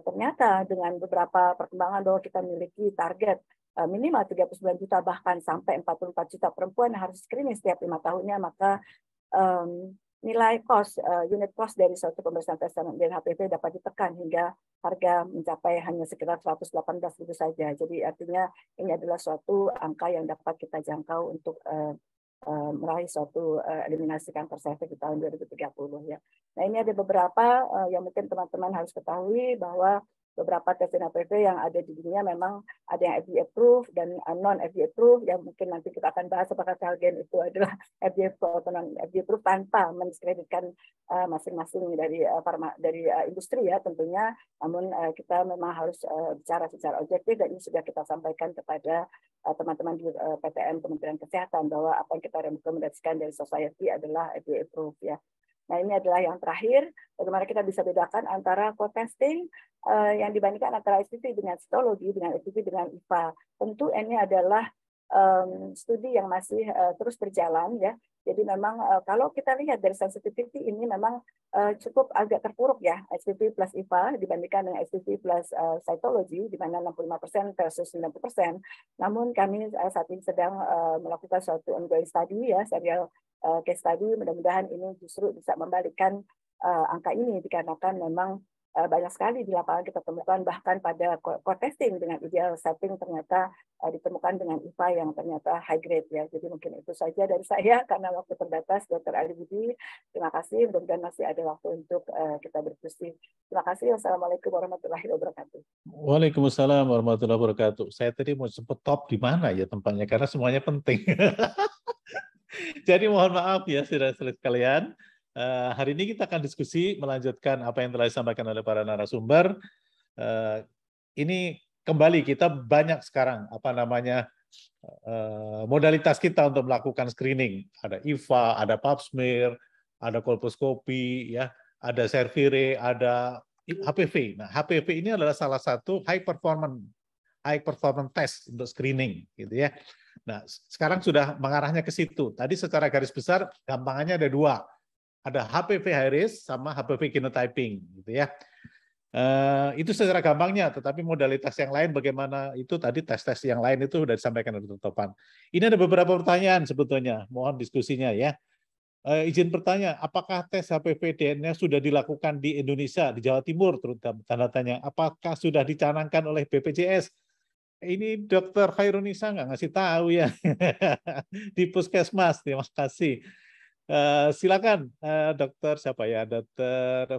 ternyata dengan beberapa perkembangan bahwa kita memiliki target minimal 39 juta bahkan sampai 44 juta perempuan yang harus screening setiap 5 tahunnya, maka nilai unit cost dari suatu pemeriksaan tes DNHPV dapat ditekan hingga harga mencapai hanya sekitar 118.000 saja. Jadi artinya ini adalah suatu angka yang dapat kita jangkau untuk meraih suatu eliminasi kanker cervix di tahun 2030 ya. Nah, ini ada beberapa yang mungkin teman-teman harus ketahui bahwa beberapa tes DNHPV yang ada di dunia memang ada yang FDA approved dan non FDA approved, yang mungkin nanti kita akan bahas apakah Celgen itu adalah FDA approved atau non FDA approved tanpa mendiskreditkan masing-masing dari industri ya tentunya. Namun kita memang harus bicara secara objektif, dan ini sudah kita sampaikan kepada teman-teman di PTN Kementerian Kesehatan bahwa apa yang kita rekomendasikan dari society adalah FDA approved ya. Nah, ini adalah yang terakhir, bagaimana kita bisa bedakan antara co-testing yang dibandingkan antara SPV dengan cytology, dengan SPV dengan IFA. Tentu ini adalah studi yang masih terus berjalan ya. Jadi memang kalau kita lihat dari sensitivity ini memang cukup agak terpuruk ya, SPV plus IFA dibandingkan dengan SPV plus cytology, di mana 65% versus 90%. Namun kami saat ini sedang melakukan suatu ongoing study ya, serial case study, mudah-mudahan ini justru bisa membalikkan angka ini, dikarenakan memang banyak sekali di lapangan kita temukan, bahkan pada co-testing dengan ideal setting ternyata ditemukan dengan IFA yang ternyata high grade ya. Jadi mungkin itu saja dari saya karena waktu terbatas, Dr. Ali Budi. Terima kasih, mudah-mudahan masih ada waktu untuk kita berdiskusi. Terima kasih. Wassalamualaikum warahmatullahi wabarakatuh. Waalaikumsalam warahmatullahi wabarakatuh. Saya tadi mau sebut top di mana ya tempatnya, karena semuanya penting. Jadi mohon maaf ya saudara-saudara sekalian. Hari ini kita akan diskusi melanjutkan apa yang telah disampaikan oleh para narasumber. Ini kembali kita banyak sekarang modalitas kita untuk melakukan screening. Ada IFA, ada pap smear, ada kolposkopi, ya, ada Cervire, ada HPV. Nah, HPV ini adalah salah satu high performance test untuk screening, gitu ya. Nah, sekarang sudah mengarahnya ke situ. Tadi secara garis besar gampangannya ada dua. Ada HPV high risk sama HPV genotyping gitu ya. Itu secara gampangnya, tetapi modalitas yang lain bagaimana itu tadi tes-tes yang lain itu sudah disampaikan oleh Dr. Tovan. Ini ada beberapa pertanyaan sebetulnya, mohon diskusinya ya. Izin bertanya, apakah tes HPV DNA sudah dilakukan di Indonesia, di Jawa Timur, terutama tanda tanya, apakah sudah dicanangkan oleh BPJS? Ini Dr. Khairunisa nggak ngasih tahu ya di Puskesmas. Terima kasih. Silakan, Dokter siapa ya, Dokter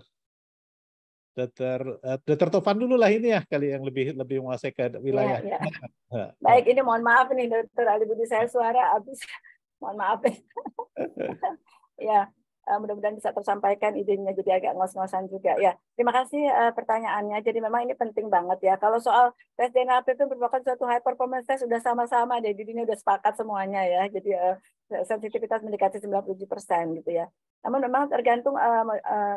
Tovan dulu lah ini ya kali yang lebih menguasai ke wilayah. Ya. Baik, ini mohon maaf nih Dokter Ali Budi, saya suara habis. Mohon maaf ya. Mudah-mudahan bisa tersampaikan idenya, jadi agak ngos-ngosan juga ya. Terima kasih pertanyaannya. Jadi memang ini penting banget ya. Kalau soal tes DNA HPV merupakan suatu high performance test, sudah sama-sama jadi ini udah sepakat semuanya ya. Jadi sensitivitas mendekati 97% gitu ya. Namun memang tergantung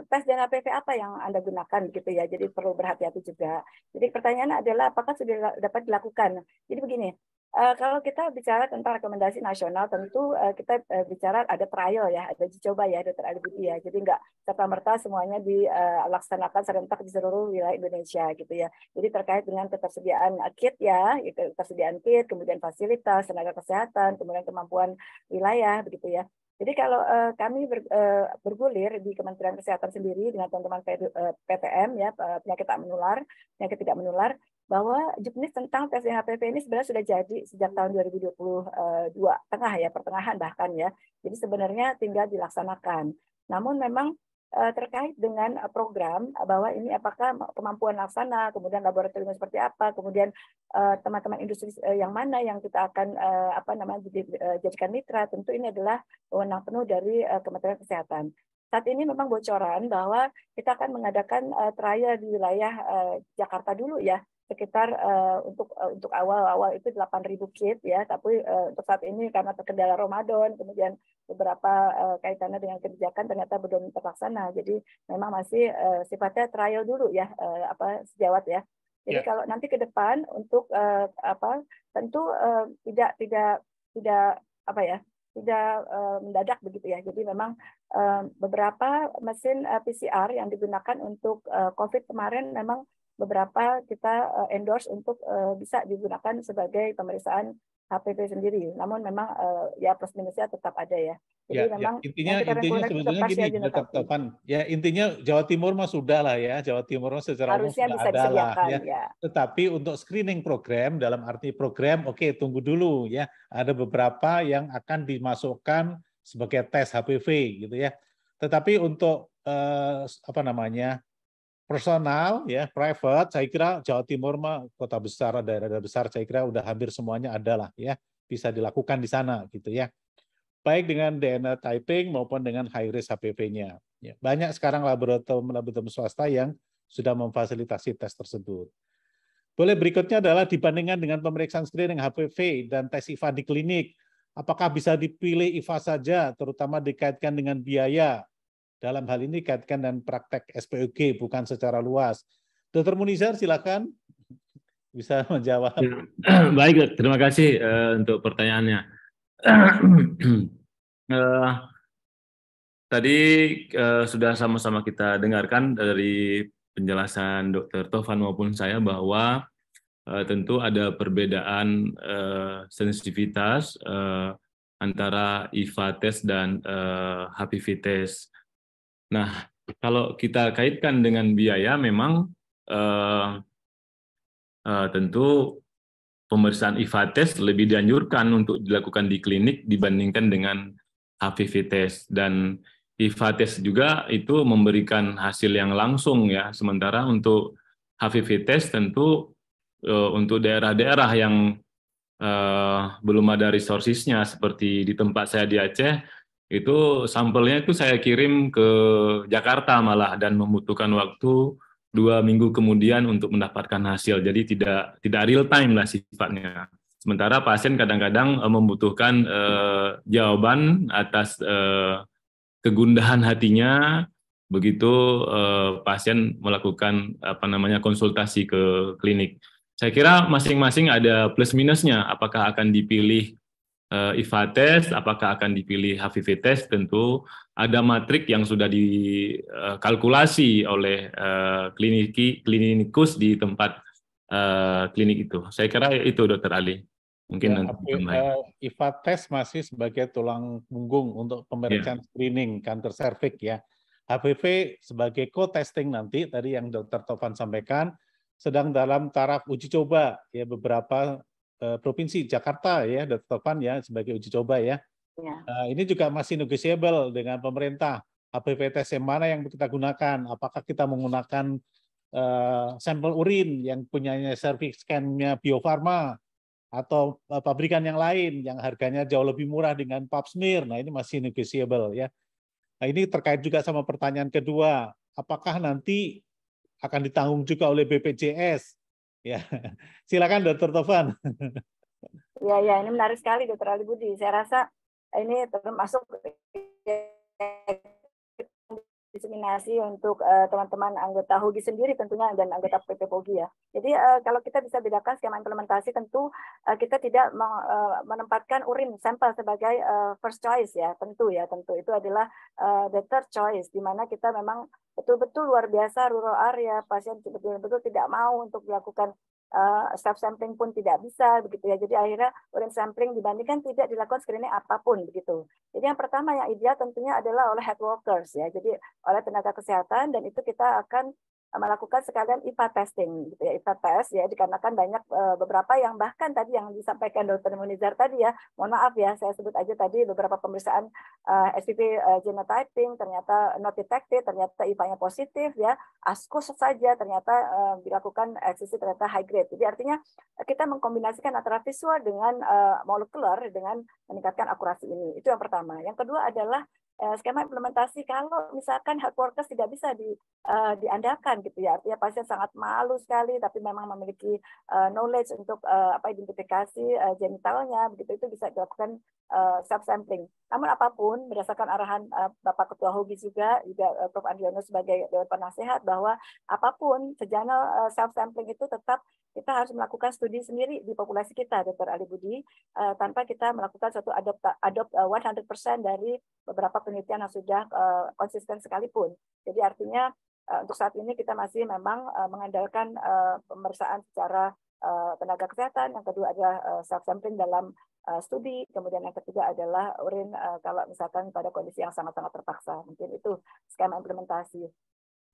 tes DNA HPV apa yang Anda gunakan gitu ya. Jadi perlu berhati-hati juga. Jadi pertanyaannya adalah apakah sudah dapat dilakukan. Jadi begini, kalau kita bicara tentang rekomendasi nasional, tentu kita bicara ada trial ya, ada uji coba ya, Dr. Ali Budi ya. Jadi nggak serta-merta semuanya dilaksanakan serentak di seluruh wilayah Indonesia gitu ya. Jadi terkait dengan ketersediaan kit ya, ketersediaan kit, kemudian fasilitas, tenaga kesehatan, kemudian kemampuan wilayah begitu ya. Jadi kalau kami bergulir di Kementerian Kesehatan sendiri dengan teman-teman PTM ya, penyakit tidak menular, bahwa juknis tentang tes HPV ini sebenarnya sudah jadi sejak tahun 2022 pertengahan bahkan ya. Jadi sebenarnya tinggal dilaksanakan. Namun memang terkait dengan program bahwa ini apakah kemampuan laksana, kemudian laboratorium seperti apa, kemudian teman-teman industri yang mana yang kita akan jadikan mitra, tentu ini adalah wewenang penuh dari Kementerian Kesehatan. Saat ini memang bocoran bahwa kita akan mengadakan trial di wilayah Jakarta dulu ya, sekitar untuk awal-awal itu 8.000 kit ya, tapi untuk saat ini karena terkendala Ramadan, kemudian beberapa kaitannya dengan kebijakan ternyata belum terlaksana, jadi memang masih sifatnya trial dulu ya, sejawat ya. Jadi kalau nanti ke depan untuk tentu tidak mendadak begitu ya. Jadi memang beberapa mesin PCR yang digunakan untuk COVID kemarin memang beberapa kita endorse untuk bisa digunakan sebagai pemeriksaan HPV sendiri. Namun memang ya plus minusnya tetap ada ya. Jadi memang intinya sebetulnya gini, ya intinya Jawa Timur mah sudah lah ya, Jawa Timur mah secara umum sudah ada lah ya. Tetapi untuk screening program dalam arti program, oke, tunggu dulu ya. Ada beberapa yang akan dimasukkan sebagai tes HPV gitu ya. Tetapi untuk personal ya, private, saya kira Jawa Timur mah kota besar, daerah besar, saya kira udah hampir semuanya ada lah ya, bisa dilakukan di sana gitu ya. Baik dengan DNA typing maupun dengan high risk HPV-nya. Ya, banyak sekarang laboratorium swasta yang sudah memfasilitasi tes tersebut. Boleh berikutnya adalah dibandingkan dengan pemeriksaan screening HPV dan tes IVA di klinik, apakah bisa dipilih IVA saja, terutama dikaitkan dengan biaya? Dalam hal ini kaitkan dan praktek SPOG bukan secara luas. Dr. Munizar silakan bisa menjawab. Baik, terima kasih untuk pertanyaannya. Tadi sudah sama-sama kita dengarkan dari penjelasan Dr. Tovan maupun saya bahwa tentu ada perbedaan sensitivitas antara IVA test dan HPV test. Nah, kalau kita kaitkan dengan biaya, memang tentu pemeriksaan IVA test lebih dianjurkan untuk dilakukan di klinik dibandingkan dengan HPV test. Dan IVA test juga itu memberikan hasil yang langsung ya. Sementara untuk HPV test tentu untuk daerah-daerah yang belum ada resources-nya seperti di tempat saya di Aceh, itu sampelnya itu saya kirim ke Jakarta malah dan membutuhkan waktu 2 minggu kemudian untuk mendapatkan hasil. Jadi tidak real time lah sifatnya. Sementara pasien kadang-kadang membutuhkan jawaban atas kegundahan hatinya begitu pasien melakukan konsultasi ke klinik. Saya kira masing-masing ada plus minusnya. Apakah akan dipilih IFA test, apakah akan dipilih HPV test, tentu ada matrik yang sudah dikalkulasi oleh klinikus di tempat klinik itu. Saya kira itu Dr. Ali. Mungkin ya, nanti IFA test masih sebagai tulang punggung untuk pemeriksaan screening kanker serviks ya. HPV sebagai co-testing nanti tadi yang Dr. Tovan sampaikan sedang dalam taraf uji coba ya beberapa provinsi, Jakarta ya Dr. Tovan ya sebagai uji coba ya. Ini juga masih negotiable dengan pemerintah. HPV test yang mana yang kita gunakan? Apakah kita menggunakan sampel urin yang punyanya cervix scan-nya Bio Farma atau pabrikan yang lain yang harganya jauh lebih murah dengan pap smear? Nah ini masih negotiable ya. Nah ini terkait juga sama pertanyaan kedua, apakah nanti akan ditanggung juga oleh BPJS? Ya, silakan Dr. Tovan. Ya, ini menarik sekali Dr. Ali Budi. Saya rasa ini termasuk diseminasi untuk teman-teman anggota HUGI sendiri tentunya dan anggota PPPOGI ya. Jadi kalau kita bisa bedakan skema implementasi, tentu kita tidak menempatkan urin sampel sebagai first choice ya, tentu itu adalah the third choice, di mana kita memang betul-betul luar biasa rural area, pasien betul-betul tidak mau untuk dilakukan self sampling pun tidak bisa begitu ya. Jadi akhirnya urin sampling dibandingkan tidak dilakukan screening apapun begitu. Jadi yang pertama yang ideal tentunya adalah oleh health workers ya. Jadi oleh tenaga kesehatan, dan itu kita akan melakukan sekalian IFA testing gitu ya, IFA test ya, dikarenakan banyak beberapa yang bahkan tadi yang disampaikan Dr. Munizar tadi ya, mohon maaf ya saya sebut aja tadi beberapa pemeriksaan SPP genotyping ternyata not detected, ternyata IFA-nya positif ya, ASCOS saja ternyata dilakukan XCC ternyata high grade. Jadi artinya kita mengkombinasikan antara visual dengan molekuler dengan meningkatkan akurasi ini. Itu yang pertama. Yang kedua adalah skema implementasi kalau misalkan health workers tidak bisa diandalkan gitu ya, artinya pasien sangat malu sekali tapi memang memiliki knowledge untuk identifikasi genitalnya begitu, itu bisa dilakukan self sampling. Namun apapun berdasarkan arahan Bapak Ketua HUGI juga Prof. Andriono sebagai Dewan Penasehat, bahwa apapun sejauh self sampling itu tetap kita harus melakukan studi sendiri di populasi kita, Dr. Ali Budi, tanpa kita melakukan suatu adopt 100% dari beberapa penelitian yang sudah konsisten sekalipun. Jadi artinya untuk saat ini kita masih memang mengandalkan pemeriksaan secara tenaga kesehatan, yang kedua adalah self sampling dalam studi, kemudian yang ketiga adalah urin kalau misalkan pada kondisi yang sangat-sangat terpaksa. Mungkin itu skema implementasi.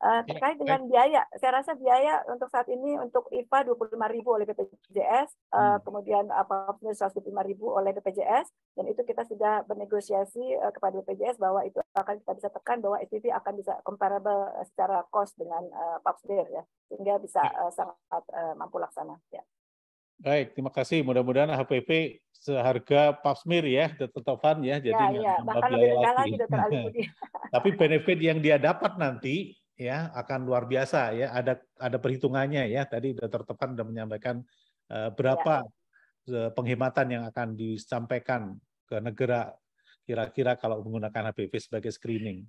Terkait dengan biaya, saya rasa biaya untuk saat ini untuk IFA 25.000 oleh BPJS, kemudian apa 125.000 oleh BPJS, dan itu kita sudah bernegosiasi kepada BPJS bahwa itu akan kita bisa tekan bahwa SPP akan bisa comparable secara cost dengan pap smear ya, sehingga bisa sangat mampu laksana ya. Baik, terima kasih. Mudah-mudahan HPV seharga pap smear ya, Dr. Tovan ya. Jadi bahkan lebih rendah lagi Dr. Ali Budi. Tapi benefit yang dia dapat nanti ya akan luar biasa ya, ada perhitungannya ya. Tadi Dr. Tovan sudah menyampaikan berapa penghematan yang akan disampaikan ke negara kira-kira kalau menggunakan HPV sebagai screening.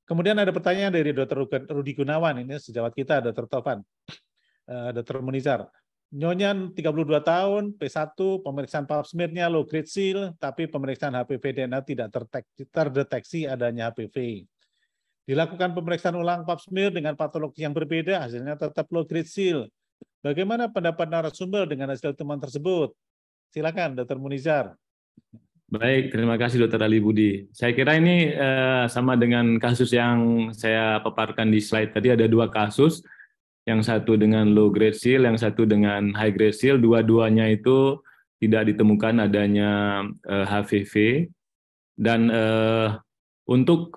Kemudian ada pertanyaan dari Dr. Rudi Gunawan, ini sejawat kita Dr. Tovan. Dr. Munizar, Nyonya 32 tahun, P1, pemeriksaan pap smear-nya low grade seal, tapi pemeriksaan HPV DNA tidak terdeteksi adanya HPV. Dilakukan pemeriksaan ulang pap smear dengan patologi yang berbeda, hasilnya tetap low grade seal. Bagaimana pendapat narasumber dengan hasil temuan tersebut? Silakan, Dr. Munizar. Baik, terima kasih Dr. Ali Budi. Saya kira ini sama dengan kasus yang saya paparkan di slide tadi, ada dua kasus. Yang satu dengan low grade seal, yang satu dengan high grade seal, dua-duanya itu tidak ditemukan adanya HPV. Dan untuk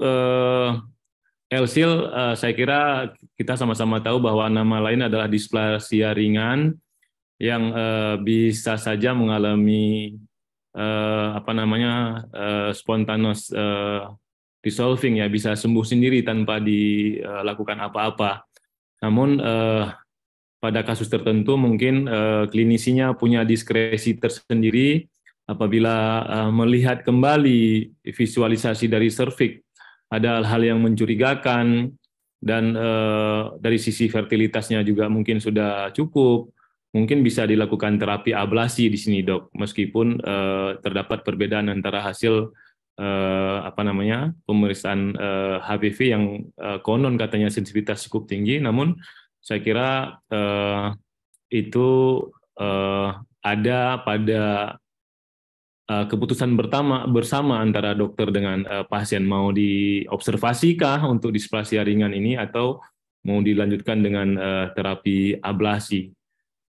L-seal, saya kira kita sama-sama tahu bahwa nama lain adalah displasia ringan yang bisa saja mengalami spontaneous dissolving ya, bisa sembuh sendiri tanpa dilakukan apa-apa. Namun pada kasus tertentu mungkin klinisinya punya diskresi tersendiri apabila melihat kembali visualisasi dari serviks ada hal yang mencurigakan dan dari sisi fertilitasnya juga mungkin sudah cukup, mungkin bisa dilakukan terapi ablasi di sini, Dok, meskipun terdapat perbedaan antara hasil pemeriksaan HPV yang konon katanya sensitivitas cukup tinggi, namun saya kira itu ada pada keputusan bersama antara dokter dengan pasien, mau diobservasikah untuk displasia ringan ini atau mau dilanjutkan dengan terapi ablasi.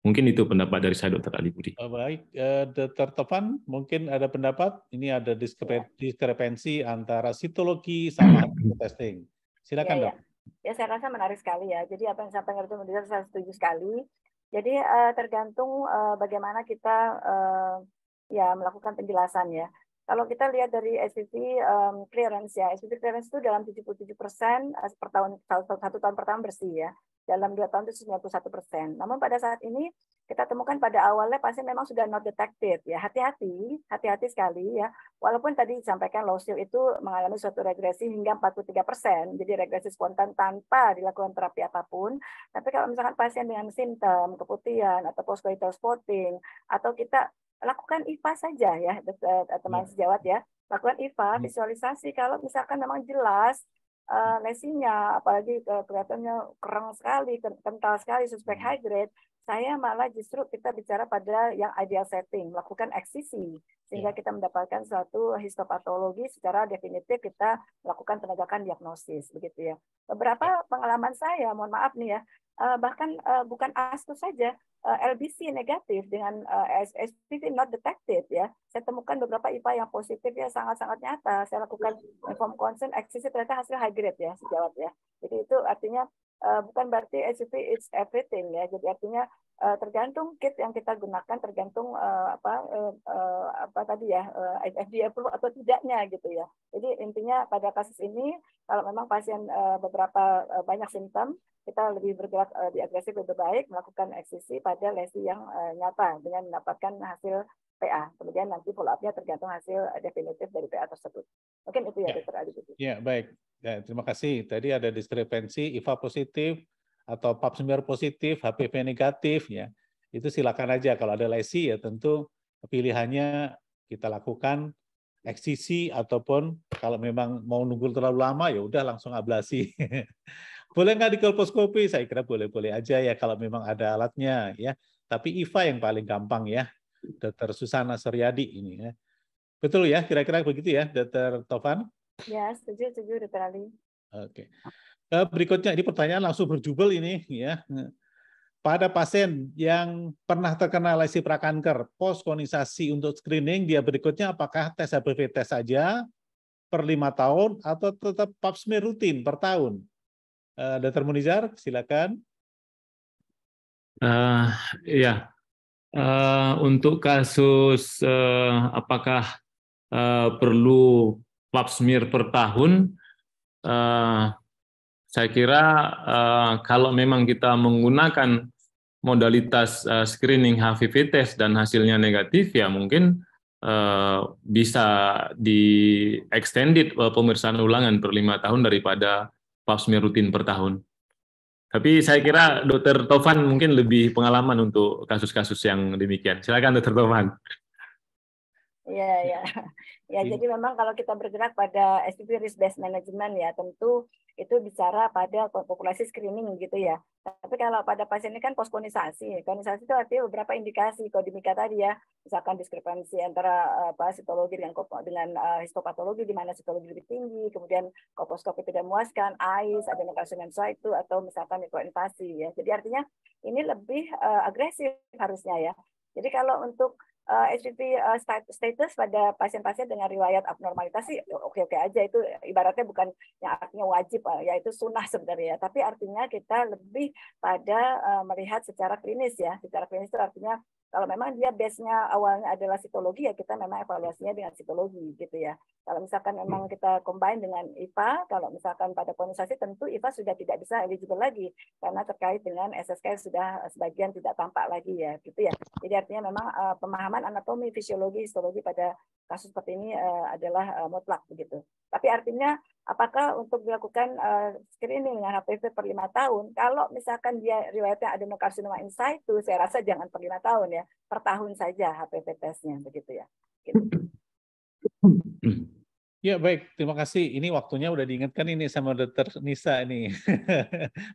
Mungkin itu pendapat dari saya, Dr. Ali Budi. Baik, Dr. Tovan, mungkin ada pendapat, ini ada diskrepensi antara sitologi sama testing. Silakan, Dok. Ya, saya rasa menarik sekali ya. Jadi apa yang disampaikan Dr. Mudir saya setuju sekali. Jadi tergantung bagaimana kita ya melakukan penjelasan ya. Kalau kita lihat dari SPP clearance ya, SPP clearance itu dalam 77% per tahun, satu tahun pertama bersih ya. Dalam 2 tahun itu 91%. Namun pada saat ini kita temukan pada awalnya pasien memang sudah not detected ya. Hati-hati sekali ya. Walaupun tadi disampaikan low seal itu mengalami suatu regresi hingga 43%, jadi regresi spontan tanpa dilakukan terapi apapun. Tapi kalau misalkan pasien dengan simptom keputihan atau postcoital spotting, atau kita lakukan IVA saja ya, teman sejawat ya, lakukan IVA visualisasi kalau misalkan memang jelas lesinya, apalagi kelihatannya kereng sekali, kental sekali, suspek high grade, saya malah justru kita bicara pada yang ideal setting, melakukan eksisi, sehingga kita mendapatkan suatu histopatologi secara definitif, kita melakukan penegakan diagnosis, begitu ya. Beberapa pengalaman saya, mohon maaf nih ya, bahkan bukan ASTU saja, LBC negatif dengan SPV not detected ya. Saya temukan beberapa IPA yang positif ya sangat-sangat nyata. Saya lakukan informed consent, eksisi ternyata hasil high grade ya sejawat ya. Jadi itu artinya bukan berarti SPV it's everything ya. Jadi artinya tergantung kit yang kita gunakan, tergantung apa tadi ya, FDA approve atau tidaknya gitu ya. Jadi intinya pada kasus ini kalau memang pasien beberapa banyak simptom, kita lebih bergerak di agresif lebih baik, melakukan eksisi pada lesi yang nyata dengan mendapatkan hasil PA. Kemudian nanti follow up-nya tergantung hasil definitif dari PA tersebut. Mungkin itu ya, Dr. Ali. Ya, baik. Ya, terima kasih. Tadi ada diskrepensi IVA positif atau pap smear positif, HPV negatif ya. Itu silakan aja, kalau ada lesi ya tentu pilihannya kita lakukan eksisi, ataupun kalau memang mau nunggu terlalu lama ya udah langsung ablasi. Boleh nggak di kolposkopi? Saya kira boleh-boleh aja ya kalau memang ada alatnya ya. Tapi IVA yang paling gampang ya, Dr. Susana Suryadi ini ya. Betul ya, kira-kira begitu ya, Dr. Tovan? Ya, setuju, Dr. Ali. Oke. Berikutnya ini pertanyaan langsung berjubel ini ya. Pada pasien yang pernah terkena lesi prakanker, post-konisasi untuk screening, dia berikutnya apakah tes HPV tes saja per 5 tahun atau tetap pap smear rutin per tahun? Dr. Munizar, silakan. Ya, untuk kasus apakah perlu pap smear per tahun, saya kira kalau memang kita menggunakan modalitas screening HPV test dan hasilnya negatif, ya mungkin bisa di extended pemeriksaan ulangan per 5 tahun daripada pap smear rutin per tahun. Tapi saya kira Dr. Tovan mungkin lebih pengalaman untuk kasus-kasus yang demikian. Silakan Dr. Tovan. Ya, jadi memang kalau kita bergerak pada SPP risk based management ya, tentu itu bicara pada populasi screening gitu ya. Tapi kalau pada pasien ini kan poskonisasi. Konisasi itu artinya beberapa indikasi kodimika tadi ya, misalkan diskrepansi antara sitologi dengan histopatologi di mana sitologi lebih tinggi, kemudian kolposkopi tidak memuaskan, AIS, adenocarcinoma itu, atau misalkan mikroinvasi ya. Jadi artinya ini lebih agresif harusnya ya. Jadi kalau untuk HPV status pada pasien-pasien dengan riwayat abnormalitas sih oke-oke aja, itu ibaratnya bukan yang artinya wajib, yaitu sunnah sebenarnya. Tapi artinya kita lebih pada melihat secara klinis ya. Secara klinis itu artinya kalau memang dia base-nya awalnya adalah sitologi ya kita memang evaluasinya dengan sitologi gitu ya. Kalau misalkan memang kita combine dengan IVA, kalau misalkan pada konisasi tentu IVA sudah tidak bisa eligible lagi karena terkait dengan SSK sudah sebagian tidak tampak lagi ya gitu ya. Jadi artinya memang pemahaman anatomi, fisiologi, histologi pada kasus seperti ini adalah mutlak begitu. Tapi artinya apakah untuk dilakukan screening dengan HPV per 5 tahun, kalau misalkan dia riwayatnya adenokarsinoma in situ, saya rasa jangan per 5 tahun ya, per tahun saja HPV tesnya, begitu ya. Gitu. Ya baik, terima kasih. Ini waktunya udah diingatkan ini sama Dr. Nisa ini.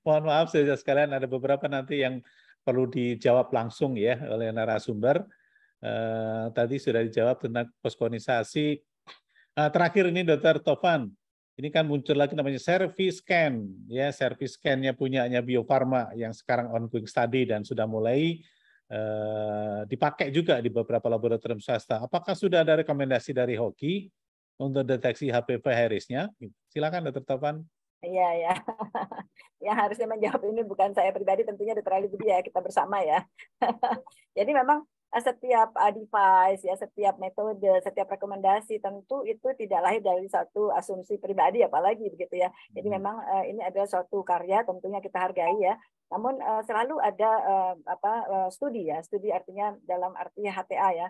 Mohon maaf saudara sekalian, ada beberapa nanti yang perlu dijawab langsung ya oleh narasumber. Tadi sudah dijawab tentang poskonisasi. Terakhir ini Dr. Tovan, ini kan muncul lagi namanya Cerviscan, ya Cerviscan-nya punyanya Bio Farma yang sekarang ongoing study dan sudah mulai dipakai juga di beberapa laboratorium swasta. Apakah sudah ada rekomendasi dari Hoki untuk deteksi HPV high risk-nya? Silakan Dr. Tovan. Iya, ya. Yang harusnya menjawab ini bukan saya pribadi, tentunya Dr. Ali Budi ya, kita bersama ya. Jadi memang setiap device, ya, setiap metode, setiap rekomendasi tentu itu tidak lahir dari satu asumsi pribadi, apalagi begitu ya. Jadi memang ini adalah suatu karya, tentunya kita hargai ya. Namun selalu ada studi ya, studi artinya dalam arti HTA ya.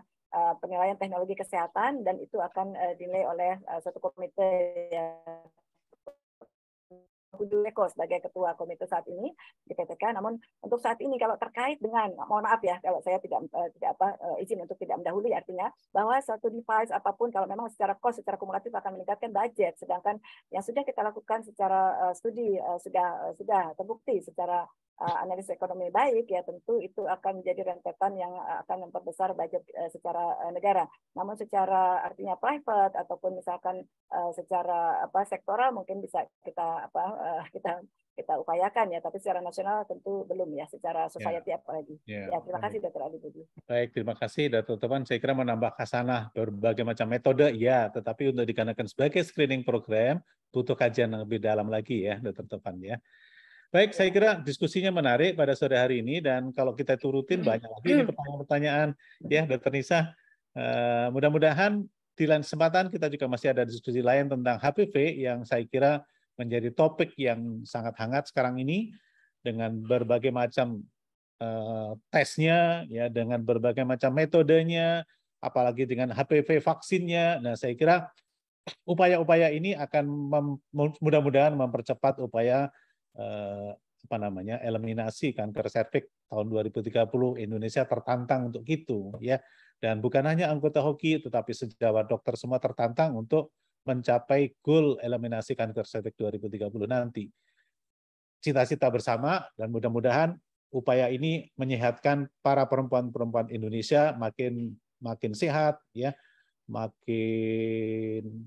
Penilaian teknologi kesehatan, dan itu akan dinilai oleh suatu komite ya. Eko sebagai ketua komite saat ini di PTK. Namun untuk saat ini kalau terkait dengan, mohon maaf ya kalau saya tidak izin untuk tidak mendahului, artinya bahwa suatu device apapun kalau memang secara cost, secara kumulatif akan meningkatkan budget, sedangkan yang sudah kita lakukan secara studi sudah terbukti secara analisis ekonomi baik, ya tentu itu akan menjadi rentetan yang akan memperbesar budget secara negara. Namun secara artinya private ataupun misalkan secara sektoral mungkin bisa kita kita upayakan ya, tapi secara nasional tentu belum ya, secara society apalagi. Ya, terima kasih Dr. Ali Budi. Baik, terima kassi Dr. Tovan. Saya kira menambah khasanah berbagai macam metode ya, tetapi untuk digunakan sebagai screening program butuh kajian yang lebih dalam lagi ya Dr. Tovan ya. Baik, saya kira diskusinya menarik pada sore hari ini, dan kalau kita turutin banyak lagi ini pertanyaan-pertanyaan ya Dr. Nisa. Mudah-mudahan di lain kesempatan kita juga masih ada diskusi lain tentang HPV yang saya kira menjadi topik yang sangat hangat sekarang ini, dengan berbagai macam tesnya, ya, dengan berbagai macam metodenya, apalagi dengan HPV vaksinnya. Nah, saya kira upaya-upaya ini akan mudah-mudahan mempercepat upaya eliminasi kanker serviks tahun 2030. Indonesia tertantang untuk itu, ya. Dan bukan hanya anggota Hoki, tetapi sejawat dokter semua tertantang untuk mencapai goal eliminasi kanker serviks 2030 nanti. Cita-cita bersama, dan mudah-mudahan upaya ini menyehatkan para perempuan-perempuan Indonesia makin sehat, ya, makin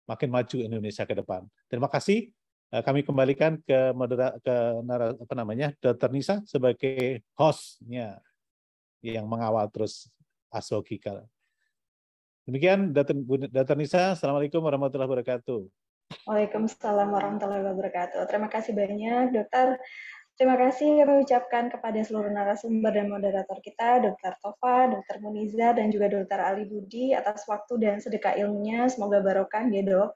makin maju Indonesia ke depan. Terima kasih. Kami kembalikan ke Dr. Nisa sebagai hostnya yang mengawal terus Asogi. Demikian Dr. Nisa. Assalamualaikum warahmatullahi wabarakatuh. Waalaikumsalam warahmatullahi wabarakatuh. Terima kasih banyak, Dokter. Terima kasih kami ucapkan kepada seluruh narasumber dan moderator kita, Dr. Tova, Dr. Muniza, dan juga Dr. Ali Budi atas waktu dan sedekah ilmunya. Semoga barokah ya, Dok.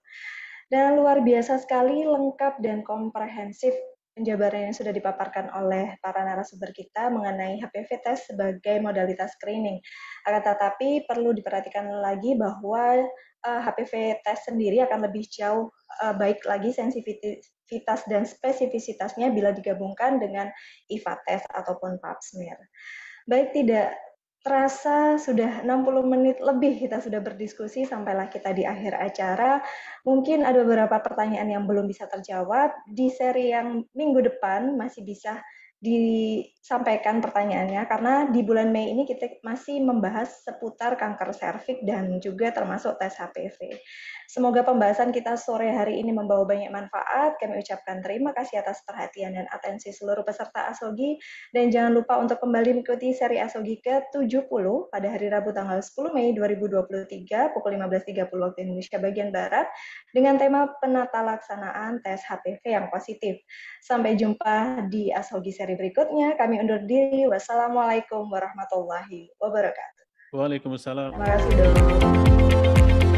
Dan luar biasa sekali, lengkap dan komprehensif penjabaran yang sudah dipaparkan oleh para narasumber kita mengenai HPV test sebagai modalitas screening. Akan tetapi perlu diperhatikan lagi bahwa HPV test sendiri akan lebih jauh baik lagi sensitivitas dan spesifisitasnya bila digabungkan dengan IVA test ataupun pap smear. Baik, tidak terasa sudah 60 menit lebih kita sudah berdiskusi, sampailah kita di akhir acara. Mungkin ada beberapa pertanyaan yang belum bisa terjawab. Di seri yang minggu depan masih bisa disampaikan pertanyaannya, karena di bulan Mei ini kita masih membahas seputar kanker serviks dan juga termasuk tes HPV. Semoga pembahasan kita sore hari ini membawa banyak manfaat. Kami ucapkan terima kasih atas perhatian dan atensi seluruh peserta Asogi, dan jangan lupa untuk kembali mengikuti seri Asogi ke-70 pada hari Rabu tanggal 10 Mei 2023 pukul 15.30 waktu Indonesia bagian Barat dengan tema penata laksanaan tes HPV yang positif. Sampai jumpa di Asogi seri berikutnya. Kami undur diri. Wassalamualaikum warahmatullahi wabarakatuh. Waalaikumsalam. Terima kasih, Dok.